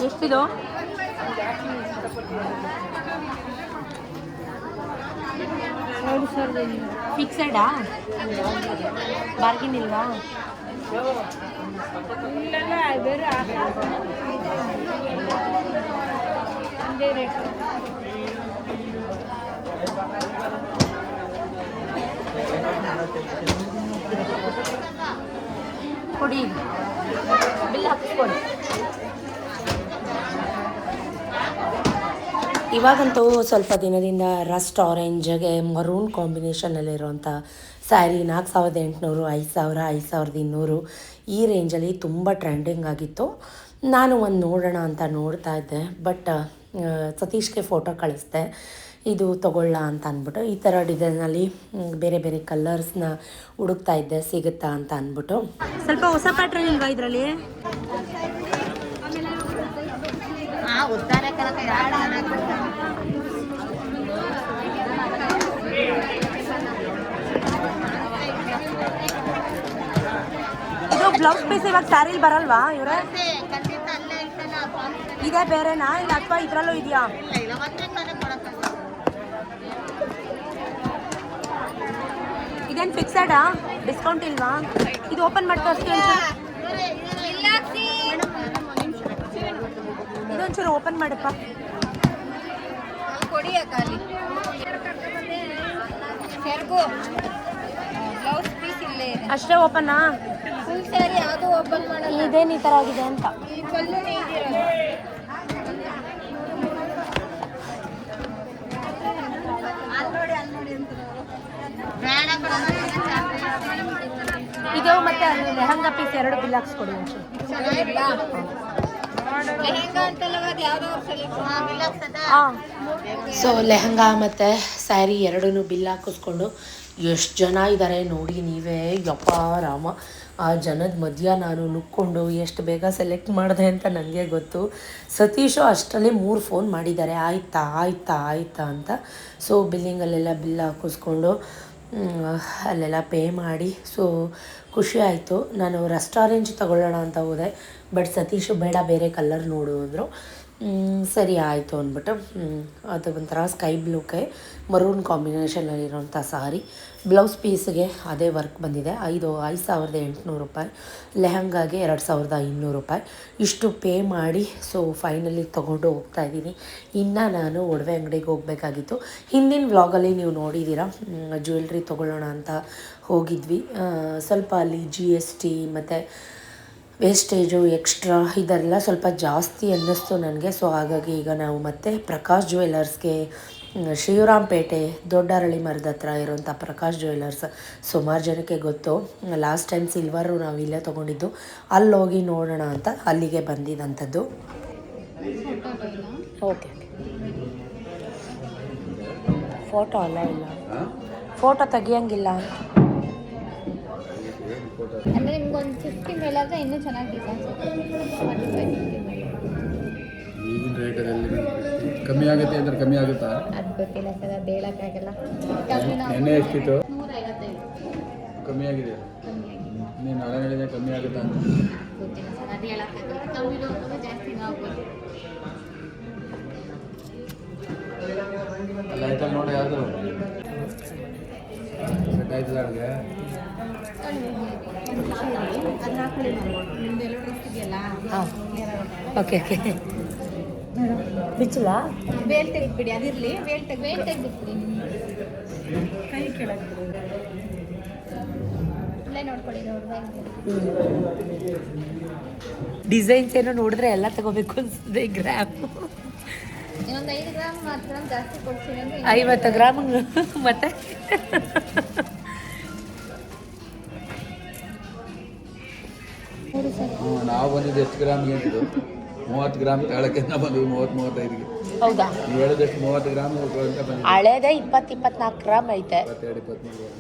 ಎಷ್ಟಿದು? ಫಿಕ್ಸೆಡಾ? ಬಾರ್ಗಿನ್ ಇಲ್ವಾ? ಕೊಡಿ, ಬಿಲ್ ಹಾಕಿಸ್ಕೊಡಿ. ಇವಾಗಂತೂ ಸ್ವಲ್ಪ ದಿನದಿಂದ ರಸ್ಟ್ ಆರೆಂಜ್ಗೆ ಮರೂನ್ ಕಾಂಬಿನೇಷನಲ್ಲಿರೋಂಥ ಸ್ಯಾರಿ 4800, 5000, 5200 ಈ ರೇಂಜಲ್ಲಿ ತುಂಬ ಟ್ರೆಂಡಿಂಗ್ ಆಗಿತ್ತು. ನಾನು ಒಂದು ನೋಡೋಣ ಅಂತ ನೋಡ್ತಾ ಇದ್ದೆ. ಬಟ್ ಸತೀಶ್ಗೆ ಫೋಟೋ ಕಳಿಸ್ದೆ, ಇದು ತೊಗೊಳ್ಳ ಅಂತ ಅಂದ್ಬಿಟ್ಟು. ಈ ಥರ ಡಿಸೈನಲ್ಲಿ ಬೇರೆ ಕಲರ್ಸ್ನ ಹುಡುಕ್ತಾ ಇದ್ದೆ, ಸಿಗುತ್ತಾ ಅಂತ ಅಂದ್ಬಿಟ್ಟು. ಸ್ವಲ್ಪ ಹೊಸ ಪ್ಯಾಟ್ರನ್ ಇಲ್ವಾ ಇದರಲ್ಲಿ? ಇದು ಬ್ಲೌಸ್ ಪೀಸ್ ಇವಾಗ ಸ್ಯಾರಿಲಿ ಬರಲ್ವಾ ಇವರೇ? ಇದೇ ಬೇರೆನಾ ಇಲ್ಲ ಅಥವಾ ಇದರಲ್ಲೂ ಇದೆಯಾ? ಇದೇನು ಫಿಕ್ಸೆಡಾ? ಡಿಸ್ಕೌಂಟ್ ಇಲ್ವಾ? ಇದು ಓಪನ್ ಮಾಡಿ ತೋರಿಸ್ತೀನಿ. ಇದೊಂಚೂರು ಓಪನ್ ಮಾಡಪ್ಪ. ಅಷ್ಟೇ ಓಪನ್ನಾ? ಇದೇನು ಈ ಥರ ಆಗಿದೆ ಅಂತ. ಇದು ಮತ್ತೆ ಲೆಹಂಗಾ ಪೀಸ್ 2 ಬಿಲ್ ಹಾಕ್ಸ್ಕೊಡಿ ಒಂಚೂರು. ಸೊ ಲೆಹಂಗಾ ಮತ್ತು ಸ್ಯಾರಿ 2 ಬಿಲ್ ಹಾಕಿಸ್ಕೊಂಡು ಎಷ್ಟು ಜನ ಇದ್ದಾರೆ ನೋಡಿ ನೀವೇ. ಯಪ್ಪ ರಾಮ, ಆ ಜನದ ಮಧ್ಯ ನಾನು ನುಕ್ಕೊಂಡು ಎಷ್ಟು ಬೇಗ ಸೆಲೆಕ್ಟ್ ಮಾಡಿದೆ ಅಂತ ನನಗೆ ಗೊತ್ತು. ಸತೀಶು ಅಷ್ಟರಲ್ಲಿ 3 ಫೋನ್ ಮಾಡಿದ್ದಾರೆ, ಆಯ್ತಾ ಅಂತ. ಸೊ ಬಿಲ್ಲಿಂಗಲ್ಲೆಲ್ಲ ಬಿಲ್ ಹಾಕಿಸ್ಕೊಂಡು ಅಲ್ಲೆಲ್ಲ ಪೇ ಮಾಡಿ ಸೊ ಖುಷಿ ಆಯಿತು. ನಾನು ರೆಸ್ಟಾರೆಂಟ್ ತೊಗೊಳ್ಳೋಣ ಅಂತ ಹೋದೆ, ಬಟ್ ಸತೀಶು ಬೇಡ ಬೇರೆ ಕಲರ್ ನೋಡು ಅಂದರು. ಸರಿ ಆಯಿತು ಅಂದ್ಬಿಟ್ಟು ಅದು ಒಂಥರ ಸ್ಕೈ ಬ್ಲೂಗೆ ಮರೂನ್ ಕಾಂಬಿನೇಷನಲ್ಲಿರೋಂಥ ಸಾರಿ. ಬ್ಲೌಸ್ ಪೀಸ್ಗೆ ಅದೇ ವರ್ಕ್ ಬಂದಿದೆ. 5,800 ರೂಪಾಯಿ. ಲೆಹಂಗಾಗೆ 2,500 ರೂಪಾಯಿ. ಇಷ್ಟು ಪೇ ಮಾಡಿ ಸೊ ಫೈನಲಿ ತೊಗೊಂಡು ಹೋಗ್ತಾಯಿದ್ದೀನಿ. ಇನ್ನು ನಾನು ಒಡವೆ ಅಂಗಡಿಗೆ ಹೋಗಬೇಕಾಗಿತ್ತು. ಹಿಂದಿನ ವ್ಲಾಗಲ್ಲಿ ನೀವು ನೋಡಿದ್ದೀರಾ, ಜ್ಯುವೆಲ್ರಿ ತೊಗೊಳ್ಳೋಣ ಅಂತ ಹೋಗಿದ್ವಿ. ಸ್ವಲ್ಪ ಅಲ್ಲಿ GST ಮತ್ತು ವೇಸ್ಟೇಜು ಎಕ್ಸ್ಟ್ರಾ ಇದೆಲ್ಲ ಸ್ವಲ್ಪ ಜಾಸ್ತಿ ಅನ್ನಿಸ್ತು ನನಗೆ. ಸೊ ಹಾಗಾಗಿ ಈಗ ನಾವು ಮತ್ತೆ ಪ್ರಕಾಶ್ ಜ್ಯುವೆಲರ್ಸ್ಗೆ, ಶಿವರಾಂಪೇಟೆ ದೊಡ್ಡರಳ್ಳಿ ಮರದ ಹತ್ರ ಇರೋಂಥ ಪ್ರಕಾಶ್ ಜ್ಯುವೆಲರ್ಸ್ ಸುಮಾರು ಜನಕ್ಕೆ ಗೊತ್ತು. ಲಾಸ್ಟ್ ಟೈಮ್ ಸಿಲ್ವರು ನಾವು ಇಲ್ಲೇ ತೊಗೊಂಡಿದ್ದು. ಅಲ್ಲಿ ಹೋಗಿ ನೋಡೋಣ ಅಂತ ಅಲ್ಲಿಗೆ ಬಂದಿದ್ದಂಥದ್ದು. ಓಕೆ, ಫೋಟೋ ಅಲ್ಲ ಇಲ್ಲ, ಫೋಟೋ ತೆಗಿಯಂಗಿಲ್ಲ.
ಅಂದರೆ ನಿಮ್ಗೊಂದು 50 ಮೇಲಾದರೆ ಇನ್ನೂ ಚೆನ್ನಾಗಿ ಡಿಸೈನ್ಸ್ 45-50 ಮೇಲೆ.
ಈಗಿನ ರೇಟಲ್ಲಿ ಕಮ್ಮಿ ಆಗುತ್ತೆ ಅಂದ್ರೆ ಕಮ್ಮಿ ಆಗುತ್ತಾ?
ಅದು ಗೊತ್ತಿಲ್ಲ ಸರ್, ಅದು ಹೇಳೋಕ್ಕಾಗಲ್ಲ.
ನೆನ್ನೆ ಎಷ್ಟಿತ್ತು?
155
ಕಮ್ಮಿ ಆಗಿದೆ. ನೀನು ನಾಳೆ ಹೇಳಿದ್ರೆ ಕಮ್ಮಿ ಆಗುತ್ತಾ ಅಂತ
ಗೊತ್ತಿಲ್ಲ ಸರ್, ಅದು ಹೇಳೋಕ್ಕಾಗಲ್ಲ. ಕಮ್ಮಿನೂ ಆಗ್ಬೋದು, ಜಾಸ್ತಿನೂ ಆಗ್ಬೋದು.
ಅಲ್ಲ ಆಯ್ತಲ್ಲ ನೋಡಿ, ಯಾವುದು ಸೆಟ್ ಆಯ್ತದ ಅವ್ರಿಗೆ?
ಅದು ಹಾಕೊಳ್ಳಿ ನಿಮ್ದು ಎಲ್ಲ ಡ್ರೆಸ್ ಇದೆಯಲ್ಲ.
ಹಾಂ, ಓಕೆ ಓಕೆ. ಬಿಚ್ಚಲ
ವೇಲ್ ತೆಗೆದ್ಬಿಡಿ, ಅದಿರಲಿ. ವೇಲ್ ತೆಗೆದ್ಬಿಟ್ಬಿಡಿ. ಕೈ ಕೆಳಗೆ ಇಲ್ಲೇ ನೋಡ್ಕೊಳ್ಳಿ.
ಡಿಸೈನ್ಸ್ ಏನೋ ನೋಡಿದ್ರೆ ಎಲ್ಲ ತಗೋಬೇಕು ಅನ್ಸುತ್ತೆ. ಗ್ರಾಮ್
ಇನ್ನೊಂದು 5 ಗ್ರಾಮ್ 10 ಗ್ರಾಮ್ ಜಾಸ್ತಿ ಕೊಡ್ತೀನಿ ಅಂದರೆ
50 ಗ್ರಾಮ್ ಮತ್ತೆ
ನಾವು ಬಂದಿದ್ದು ಎಷ್ಟು ಗ್ರಾಮ್ಗೆ ಏನಿದು? 30 ಗ್ರಾಮ್ ತಾಳಕ್ಕೆ ನಾವು ಬಂದ್ವಿ. 30-35ಗೆ.
ಹೌದಾ?
ನೀವು ಹೇಳೋದಷ್ಟು 30 ಗ್ರಾಮ್ ಅಂತ ಬಂದಿದ್ದು.
ಹಳೇದೇ 20-24 ಗ್ರಾಮ್ ಐತೆ.
22-23 ಗ್ರಾಮ್.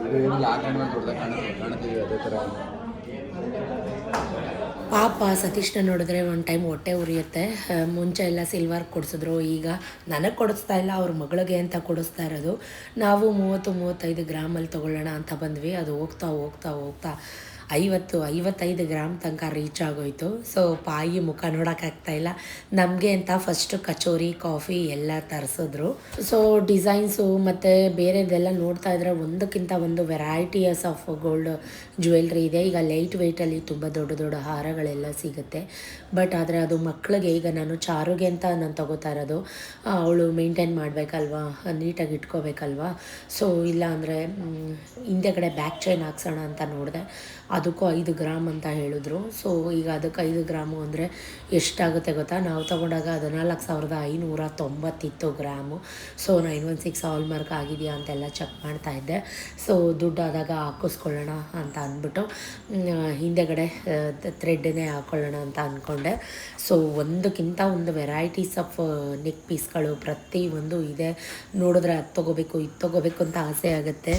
ಅದು ಏನಿಲ್ಲ, ಹಾಕೊಂಡು ದೊಡ್ಡದಾಗ ಕಾಣ್ತೀವಿ ಅದೇ ಥರ.
ಪಾಪ ಸತೀಶ್ನ ನೋಡಿದ್ರೆ ಒಂದು ಟೈಮ್ ಹೊಟ್ಟೆ ಉರಿಯುತ್ತೆ. ಮುಂಚೆ ಎಲ್ಲ ಸಿಲ್ವರ್ ಕೊಡಿಸಿದ್ರು, ಈಗ ನನಗೆ ಕೊಡಿಸ್ತಾ ಇಲ್ಲ, ಅವ್ರ ಮಗಳಿಗೆ ಅಂತ ಕೊಡಿಸ್ತಾ ಇರೋದು. ನಾವು 30-35 ಗ್ರಾಮಲ್ಲಿ ತೊಗೊಳ್ಳೋಣ ಅಂತ ಬಂದ್ವಿ. ಅದು ಹೋಗ್ತಾ ಹೋಗ್ತಾ ಹೋಗ್ತಾ 50-55 ಗ್ರಾಮ್ ತನಕ ರೀಚ್ ಆಗೋಯ್ತು. ಸೊ ಪಾಯಿ ಮುಖ ನೋಡೋಕ್ಕಾಗ್ತಾಯಿಲ್ಲ. ನಮಗೆ ಅಂತ ಫಸ್ಟು ಕಚೋರಿ ಕಾಫಿ ಎಲ್ಲ ತರಿಸಿದ್ರು. ಸೊ ಡಿಸೈನ್ಸು ಮತ್ತು ಬೇರೆದೆಲ್ಲ ನೋಡ್ತಾ ಇದ್ರೆ ಒಂದಕ್ಕಿಂತ ಒಂದು ವೆರೈಟಿಯಸ್ ಆಫ್ ಗೋಲ್ಡ್ ಜ್ಯುವೆಲ್ರಿ ಇದೆ. ಈಗ ಲೈಟ್ ವೆಯ್ಟಲ್ಲಿ ತುಂಬ ದೊಡ್ಡ ದೊಡ್ಡ ಹಾರಗಳೆಲ್ಲ ಸಿಗುತ್ತೆ. ಬಟ್ ಆದರೆ ಅದು ಮಕ್ಕಳಿಗೆ, ಈಗ ನಾನು ಚಾರುಗೆ ಅಂತ ನಾನು ತಗೋತಾ ಇರೋದು. ಅವಳು ಮೇಂಟೈನ್ ಮಾಡಬೇಕಲ್ವಾ, ನೀಟಾಗಿ ಇಟ್ಕೋಬೇಕಲ್ವಾ. ಸೊ ಇಲ್ಲ ಅಂದರೆ ಹಿಂದೆಗಡೆ ಬ್ಯಾಕ್ ಚೈನ್ ಹಾಕ್ಸೋಣ ಅಂತ ನೋಡಿದೆ. ಅದಕ್ಕೂ 5 ಗ್ರಾಮ್ ಅಂತ ಹೇಳಿದ್ರು. ಸೊ ಈಗ ಅದಕ್ಕೆ 5 ಗ್ರಾಮು ಅಂದರೆ ಎಷ್ಟಾಗುತ್ತೆ ಗೊತ್ತಾ? ನಾವು ತೊಗೊಂಡಾಗ 14,590 ಗ್ರಾಮು. ಸೊ 916 ಹಾಲ್ ಮಾರ್ಕ್ ಆಗಿದೆಯಾ ಅಂತೆಲ್ಲ ಚೆಕ್ ಮಾಡ್ತಾಯಿದ್ದೆ. ಸೊ ದುಡ್ಡಾದಾಗ ಹಾಕಿಸ್ಕೊಳ್ಳೋಣ ಅಂತ ಅಂದ್ಬಿಟ್ಟು ಹಿಂದೆಗಡೆ ಥ್ರೆಡ್ಡನ್ನೇ ಹಾಕ್ಕೊಳ್ಳೋಣ ಅಂತ ಅಂದ್ಕೊಂಡೆ. ಸೊ ಒಂದಕ್ಕಿಂತ ಒಂದು ವೆರೈಟೀಸ್ ಆಫ್ ನೆಕ್ ಪೀಸ್ಗಳು ಪ್ರತಿಯೊಂದು ಇದೆ. ನೋಡಿದ್ರೆ ಅದು ತೊಗೋಬೇಕು ಇದು ತೊಗೋಬೇಕು ಅಂತ ಆಸೆ ಆಗುತ್ತೆ.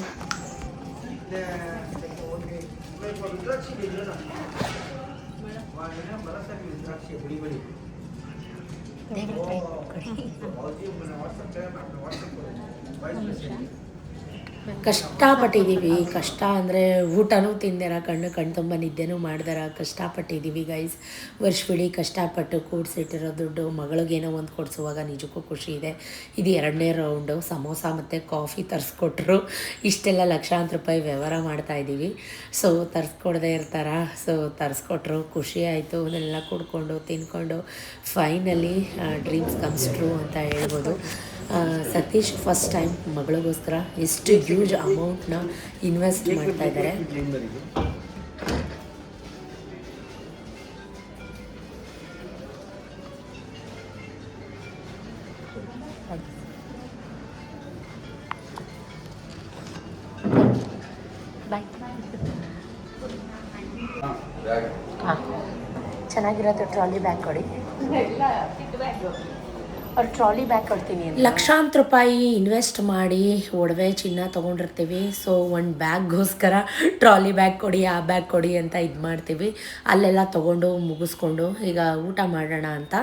ಕಷ್ಟಪಟ್ಟಿದ್ದೀವಿ. ಕಷ್ಟ ಅಂದರೆ ಊಟನೂ ತಿಂದಿರ, ಕಣ್ಣು ತುಂಬ ನಿದ್ದೆನೂ ಮಾಡ್ದಾರ ಕಷ್ಟಪಟ್ಟಿದ್ದೀವಿ ಗೈಸ್. ವರ್ಷವಿಡೀ ಕಷ್ಟಪಟ್ಟು ಕೂಡಿಸಿಟ್ಟಿರೋ ದುಡ್ಡು ಮಗಳಿಗೇನೋ ಒಂದು ಕೊಡಿಸುವಾಗ ನಿಜಕ್ಕೂ ಖುಷಿ ಇದೆ. ಇದು 2ನೇ ರೌಂಡು. ಸಮೋಸ ಮತ್ತು ಕಾಫಿ ತರಿಸ್ಕೊಟ್ರು. ಇಷ್ಟೆಲ್ಲ ಲಕ್ಷಾಂತರ ರೂಪಾಯಿ ವ್ಯವಹಾರ ಮಾಡ್ತಾಯಿದ್ದೀವಿ. ಸೊ ತರಿಸ್ಕೊಡದೆ ಇರ್ತಾರ. ಸೊ ತರಿಸ್ಕೊಟ್ರು, ಖುಷಿ ಆಯಿತು. ಅದನ್ನೆಲ್ಲ ಕುಡ್ಕೊಂಡು ತಿನ್ಕೊಂಡು ಫೈನಲಿ ಡ್ರೀಮ್ಸ್ ಕಮ್ಸ್ ಟ್ರೂ ಅಂತ ಹೇಳ್ಬೋದು. ಸತೀಶ್ ಫಸ್ಟ್ ಟೈಮ್ ಮಗಳಿಗೋಸ್ಕರ ಎಷ್ಟು ಹ್ಯೂಜ್ ಅಮೌಂಟ್ನ ಇನ್ವೆಸ್ಟ್ ಮಾಡ್ತಾ ಇದ್ದಾರೆ. ಬಾಯ್. ಹಾಂ, ಚೆನ್ನಾಗಿರೋದು ಟ್ರಾಲಿ ಬ್ಯಾಗ್ ಕೊಡಿ. ಅವ್ರು ಟ್ರಾಲಿ ಬ್ಯಾಗ್ ಕೊಡ್ತೀನಿ ಲಕ್ಷಾಂತರ ರೂಪಾಯಿ ಇನ್ವೆಸ್ಟ್ ಮಾಡಿ ಒಡವೆ ಚಿನ್ನ ತೊಗೊಂಡಿರ್ತೀವಿ. ಸೊ ಒಂದು ಬ್ಯಾಗ್ಗೋಸ್ಕರ ಟ್ರಾಲಿ ಬ್ಯಾಗ್ ಕೊಡಿ, ಆ ಬ್ಯಾಗ್ ಕೊಡಿ ಅಂತ ಇದು ಮಾಡ್ತೀವಿ. ಅಲ್ಲೆಲ್ಲ ತೊಗೊಂಡು ಮುಗಿಸ್ಕೊಂಡು ಈಗ ಊಟ ಮಾಡೋಣ ಅಂತ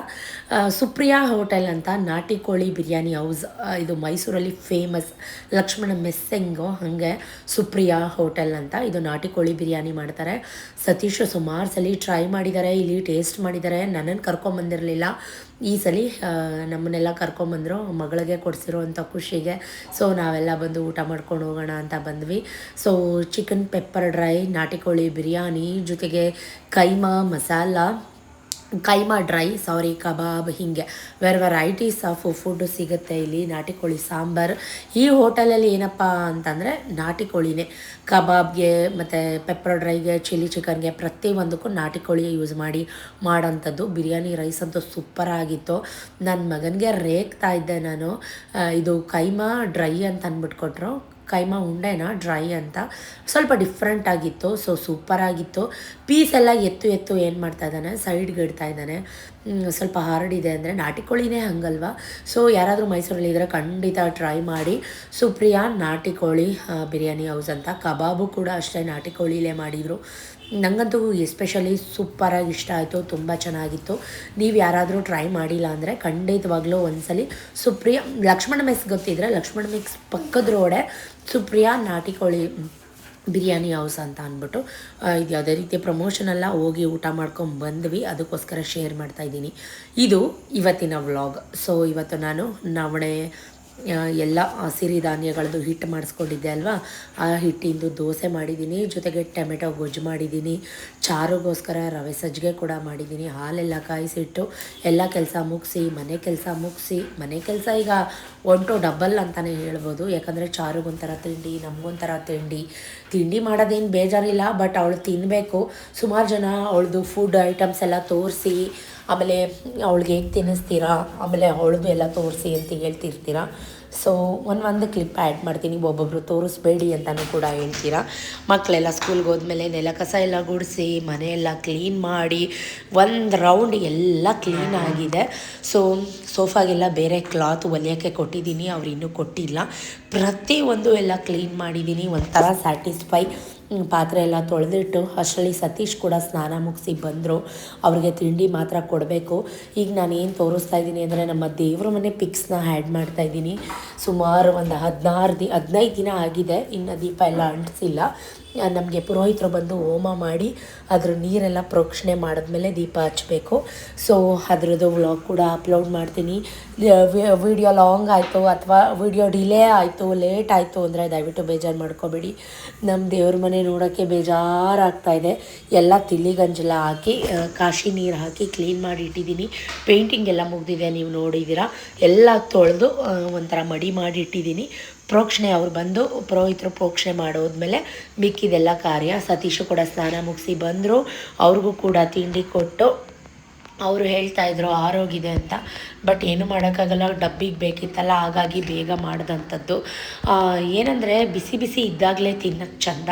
ಸುಪ್ರಿಯಾ ಹೋಟೆಲ್ ಅಂತ ನಾಟಿ ಕೋಳಿ ಬಿರಿಯಾನಿ ಹೌಸ್, ಇದು ಮೈಸೂರಲ್ಲಿ ಫೇಮಸ್, ಲಕ್ಷ್ಮಣ ಮೆಸ್ಸೆಂಗು ಹಾಗೆ ಸುಪ್ರಿಯಾ ಹೋಟೆಲ್ ಅಂತ. ಇದು ನಾಟಿ ಕೋಳಿ ಬಿರಿಯಾನಿ ಮಾಡ್ತಾರೆ. ಸತೀಶ್ ಸುಮಾರು ಸಲ ಟ್ರೈ ಮಾಡಿದ್ದಾರೆ, ಇಲ್ಲಿ ಟೇಸ್ಟ್ ಮಾಡಿದ್ದಾರೆ. ನನ್ನನ್ನು ಕರ್ಕೊಂಬಂದಿರಲಿಲ್ಲ, ಈ ಸಲ ನಮ್ಮನ್ನೆಲ್ಲ ಕರ್ಕೊಂಬಂದರು ಮಗಳಿಗೆ ಕೊಡಿಸಿರೋ ಅಂಥ ಖುಷಿಗೆ. ಸೊ ನಾವೆಲ್ಲ ಬಂದು ಊಟ ಮಾಡ್ಕೊಂಡು ಹೋಗೋಣ ಅಂತ ಬಂದ್ವಿ. ಸೊ ಚಿಕನ್ ಪೆಪ್ಪರ್ ಡ್ರೈ, ನಾಟಿ ಕೋಳಿ ಬಿರಿಯಾನಿ, ಜೊತೆಗೆ ಕೈಮಾ ಡ್ರೈ ಕಬಾಬ್, ಹೀಗೆ ವೆರೈಟೀಸ್ ಆಫ್ ಫುಡ್ ಸಿಗುತ್ತೆ ಇಲ್ಲಿ. ನಾಟಿ ಕೋಳಿ ಸಾಂಬಾರು ಈ ಹೋಟೆಲಲ್ಲಿ ಏನಪ್ಪ ಅಂತಂದರೆ ನಾಟಿ ಕೋಳಿನೇ, ಕಬಾಬ್ಗೆ ಮತ್ತು ಪೆಪ್ಪರ್ ಡ್ರೈಗೆ, ಚಿಲ್ಲಿ ಚಿಕನ್ಗೆ ಪ್ರತಿಯೊಂದಕ್ಕೂ ನಾಟಿ ಕೋಳಿ ಯೂಸ್ ಮಾಡಿ ಮಾಡೋಂಥದ್ದು. ಬಿರಿಯಾನಿ ರೈಸ್ ಅಂತೂ ಸೂಪರಾಗಿತ್ತು. ನನ್ನ ಮಗನಿಗೆ ರೇಗ್ತಾ ಇದ್ದೆ ನಾನು, ಇದು ಕೈಮಾ ಡ್ರೈ ಅಂತ ಅಂದ್ಬಿಟ್ಟು ಕೊಟ್ಟರು. ಕೈಮಾ ಉಂಡೆನ ಡ್ರೈ ಅಂತ, ಸ್ವಲ್ಪ ಡಿಫ್ರೆಂಟ್ ಆಗಿತ್ತು. ಸೊ ಸೂಪರಾಗಿತ್ತು. ಪೀಸ್ ಎಲ್ಲ ಎತ್ತು ಏನು ಮಾಡ್ತಾ ಇದ್ದಾನೆ, ಸೈಡ್ಗೆ ಇಡ್ತಾ ಇದ್ದಾನೆ. ಸ್ವಲ್ಪ ಹಾರ್ಡಿದೆ ಅಂದರೆ ನಾಟಿ ಕೋಳಿನೇ ಹಂಗಲ್ವಾ. ಸೊ ಯಾರಾದರೂ ಮೈಸೂರಲ್ಲಿದ್ದರೆ ಖಂಡಿತ ಟ್ರೈ ಮಾಡಿ. ಸುಪ್ರಿಯಾ ನಾಟಿ ಕೋಳಿ ಬಿರಿಯಾನಿ ಹೌಸ್ ಅಂತ. ಕಬಾಬು ಕೂಡ ಅಷ್ಟೇ ನಾಟಿ ಕೋಳಿಲೇ ಮಾಡಿದರು. ನನಗಂತೂ ಎಸ್ಪೆಷಲಿ ಸೂಪರಾಗಿ ಇಷ್ಟ ಆಯಿತು, ತುಂಬ ಚೆನ್ನಾಗಿತ್ತು. ನೀವು ಯಾರಾದರೂ ಟ್ರೈ ಮಾಡಿಲ್ಲ ಅಂದರೆ ಖಂಡಿತವಾಗ್ಲೂ ಒಂದ್ಸಲಿ ಸುಪ್ರಿಯಾ ಲಕ್ಷ್ಮಣ ಮೆಸ್ ಗೊತ್ತಿದ್ದರೆ ಲಕ್ಷ್ಮಣ ಮೆಸ್ ಪಕ್ಕದ ರೋಡೆ ಸುಪ್ರಿಯಾ ನಾಟಿ ಕೋಳಿ ಬಿರಿಯಾನಿ ಹೌಸ್ ಅಂತ ಅಂದ್ಬಿಟ್ಟು, ಇದು ಯಾವುದೇ ರೀತಿಯ ಪ್ರಮೋಷನೆಲ್ಲ ಹೋಗಿ ಊಟ ಮಾಡ್ಕೊಂಡು ಬಂದ್ವಿ, ಅದಕ್ಕೋಸ್ಕರ ಶೇರ್ ಮಾಡ್ತಾಯಿದ್ದೀನಿ. ಇದು ಇವತ್ತಿನ ವ್ಲಾಗ್. ಸೊ ಇವತ್ತು ನಾನು ನವಣೆ ಎಲ್ಲ ಸಿರಿಧಾನ್ಯಗಳದ್ದು ಹಿಟ್ಟು ಮಾಡಿಸ್ಕೊಂಡಿದ್ದೆ ಅಲ್ವಾ, ಆ ಹಿಟ್ಟಿಂದು ದೋಸೆ ಮಾಡಿದ್ದೀನಿ, ಜೊತೆಗೆ ಟೊಮೆಟೊ ಗೊಜ್ಜು ಮಾಡಿದ್ದೀನಿ, ಚಾರುಗೋಸ್ಕರ ರವೆ ಸಜ್ಜಿಗೆ ಕೂಡ ಮಾಡಿದ್ದೀನಿ. ಹಾಲೆಲ್ಲ ಕಾಯಿಸಿಟ್ಟು ಎಲ್ಲ ಕೆಲಸ ಮುಗಿಸಿ, ಮನೆ ಕೆಲಸ ಈಗ 1 to ಡಬಲ್ ಅಂತಲೇ ಹೇಳ್ಬೋದು. ಯಾಕಂದರೆ ಚಾರುಗೊಂಥರ ತಿಂಡಿ, ನಮಗೊಂಥರ ತಿಂಡಿ ಮಾಡೋದೇನು ಬೇಜಾರಿಲ್ಲ, ಬಟ್ ಅವಳು ತಿನ್ನಬೇಕು. ಸುಮಾರು ಜನ ಅವಳದು ಫುಡ್ ಐಟಮ್ಸ್ ಎಲ್ಲ ತೋರಿಸಿ, ಆಮೇಲೆ ಅವಳಿಗೆ ಹೇಗೆ ತಿನ್ನಿಸ್ತೀರಾ, ಆಮೇಲೆ ಅವಳದು ಎಲ್ಲ ತೋರಿಸಿ ಅಂತ ಹೇಳ್ತಿರ್ತೀರಾ. ಸೊ ಒಂದು ಕ್ಲಿಪ್ ಆ್ಯಡ್ ಮಾಡ್ತೀನಿ, ಒಬ್ಬೊಬ್ಬರು ತೋರಿಸ್ಬೇಡಿ ಅಂತಲೂ ಕೂಡ ಹೇಳ್ತೀರಾ. ಮಕ್ಕಳೆಲ್ಲ ಸ್ಕೂಲ್ಗೆ ಹೋದ್ಮೇಲೆ ನೆಲ ಕಸ ಎಲ್ಲ ಗುಡಿಸಿ, ಮನೆಯೆಲ್ಲ ಕ್ಲೀನ್ ಮಾಡಿ, ಒಂದು ರೌಂಡ್ ಎಲ್ಲ ಕ್ಲೀನ್ ಆಗಿದೆ. ಸೊ ಸೋಫಾಗೆಲ್ಲ ಬೇರೆ ಕ್ಲಾತ್ ಹೊಲಿಯೋಕ್ಕೆ ಕೊಟ್ಟಿದ್ದೀನಿ, ಅವ್ರು ಇನ್ನೂ ಕೊಟ್ಟಿಲ್ಲ. ಪ್ರತಿಯೊಂದು ಎಲ್ಲ ಕ್ಲೀನ್ ಮಾಡಿದ್ದೀನಿ, ಒಂಥರ ಸ್ಯಾಟಿಸ್ಫೈ. ಪಾತ್ರೆ ಎಲ್ಲ ತೊಳೆದಿಟ್ಟು ಅಷ್ಟರಲ್ಲಿ ಸತೀಶ್ ಕೂಡ ಸ್ನಾನ ಮುಗಿಸಿ ಬಂದರು. ಅವ್ರಿಗೆ ತಿಂಡಿ ಮಾತ್ರ ಕೊಡಬೇಕು. ಈಗ ನಾನು ಏನು ತೋರಿಸ್ತಾ ಇದ್ದೀನಿ ಅಂದರೆ ನಮ್ಮ ದೇವ್ರ ಮನೆ ಪಿಕ್ಸ್ನ ಆ್ಯಡ್ ಮಾಡ್ತಾಯಿದ್ದೀನಿ. ಸುಮಾರು ಒಂದು 15 ದಿನ ಆಗಿದೆ, ಇನ್ನು ದೀಪ ಎಲ್ಲ ಅಂಟಿಸಿಲ್ಲ. ನಮಗೆ ಪುರೋಹಿತರು ಬಂದು ಹೋಮ ಮಾಡಿ ಅದ್ರ ನೀರೆಲ್ಲ ಪ್ರೋಕ್ಷಣೆ ಮಾಡಿದ್ಮೇಲೆ ದೀಪ ಹಚ್ಚಬೇಕು. ಸೊ ಅದರದ್ದು ವ್ಲಾಗ್ ಕೂಡ ಅಪ್ಲೋಡ್ ಮಾಡ್ತೀನಿ. ವಿಡಿಯೋ ಲಾಂಗ್ ಆಯಿತು ಅಥವಾ ವಿಡಿಯೋ ಡಿಲೇ ಆಯಿತು, ಲೇಟ್ ಆಯಿತು ಅಂದರೆ ದಯವಿಟ್ಟು ಬೇಜಾರು ಮಾಡ್ಕೋಬೇಡಿ. ನಮ್ಮ ದೇವ್ರ ಮನೆ ನೋಡೋಕ್ಕೆ ಬೇಜಾರಾಗ್ತಾಯಿದೆ. ಎಲ್ಲ ತಿಳಿ-ಗಂಜಲ ಹಾಕಿ, ಕಾಶಿ ನೀರು ಹಾಕಿ ಕ್ಲೀನ್ ಮಾಡಿ ಇಟ್ಟಿದ್ದೀನಿ. ಪೇಂಟಿಂಗ್ ಎಲ್ಲ ಮುಗಿದಿದೆ, ನೀವು ನೋಡಿದ್ದೀರಾ. ಎಲ್ಲ ತೊಳೆದು ಒಂಥರ ಮಡಿ ಮಾಡಿ ಇಟ್ಟಿದ್ದೀನಿ. ಪ್ರೋಕ್ಷಣೆ ಅವ್ರು ಬಂದು ಪುರೋಹಿತರು ಪ್ರೋಕ್ಷಣೆ ಮಾಡೋದ್ಮೇಲೆ ಮಿಕ್ಕಿದೆಲ್ಲ ಕಾರ್ಯ. ಸತೀಶು ಕೂಡ ಸ್ನಾನ ಮುಗಿಸಿ ಬಂದರು, ಅವ್ರಿಗೂ ಕೂಡ ತಿಂಡಿ ಕೊಟ್ಟು ಅವರು ಹೇಳ್ತಾಯಿದ್ರು ಆರೋಗಿದೆ ಅಂತ. ಬಟ್ ಏನು ಮಾಡೋಕ್ಕಾಗಲ್ಲ, ಡಬ್ಬಿಗೆ ಬೇಕಿತ್ತಲ್ಲ, ಹಾಗಾಗಿ ಬೇಗ ಮಾಡಿದಂಥದ್ದು. ಏನಂದರೆ ಬಿಸಿ ಇದ್ದಾಗಲೇ ತಿನ್ನೋಕ್ಕೆ ಚೆಂದ.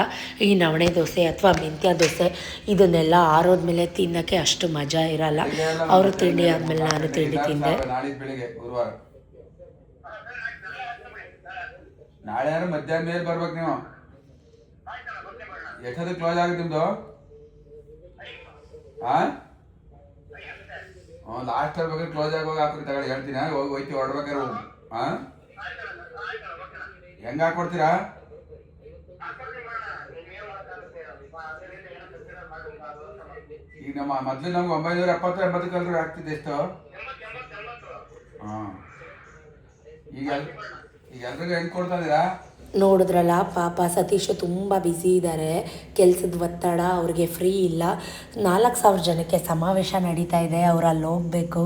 ಈ ನವಣೆ ದೋಸೆ ಅಥವಾ ಮೆಂತ್ಯ ದೋಸೆ ಇದನ್ನೆಲ್ಲ ಆರೋದ್ಮೇಲೆ ತಿನ್ನೋಕ್ಕೆ ಅಷ್ಟು ಮಜಾ ಇರಲ್ಲ. ಅವರು ತಿಂಡಿ ಆದಮೇಲೆ ನಾನು ತಿಂಡಿ ತಿಂದೆ.
ನಾಳೆ ಯಾರು ಮಧ್ಯಾಹ್ನ ಮೇಲೆ ಬರ್ಬೇಕು ನೀವು. ಎಷ್ಟೊತ್ತಿಗೆ ಕ್ಲೋಸ್ ಆಗುತ್ತೆ ನಿಮ್ಮದು? ಲಾಸ್ಟ್ ಬೇಕಾದ್ರೆ ಕ್ಲೋಸ್ ಆಗುವಾಗ ಹಾಕ್ರಿ, ತಗೊಳ್ಳಿ ಹೇಳ್ತೀನಿ. ಹೋಯ್ತಿ ಹೊಡ್ಬೇಕಾರೆ ಹೆಂಗೆ ಹಾಕ್ಕೊಡ್ತೀರಾ? ಈಗ ಮೊದಲು ನಮ್ಗೆ 970-80 ಆಗ್ತಿದೆ. ಎಷ್ಟು? ಹಾಂ, ಈಗ ಎಲ್ರಿಗೂ ಹೆಂಗೆ ಕೊಡ್ತಾ ಇದ್ದೀರಾ?
ನೋಡಿದ್ರಲ್ಲ, ಪಾಪ ಸತೀಶ್ ತುಂಬ ಬ್ಯುಸಿ ಇದ್ದಾರೆ, ಕೆಲಸದ ಒತ್ತಡ, ಅವ್ರಿಗೆ ಫ್ರೀ ಇಲ್ಲ. 4000 ಜನಕ್ಕೆ ಸಮಾವೇಶ ನಡೀತಾ ಇದೆ, ಅವ್ರು ಅಲ್ಲಿ ಹೋಗಬೇಕು.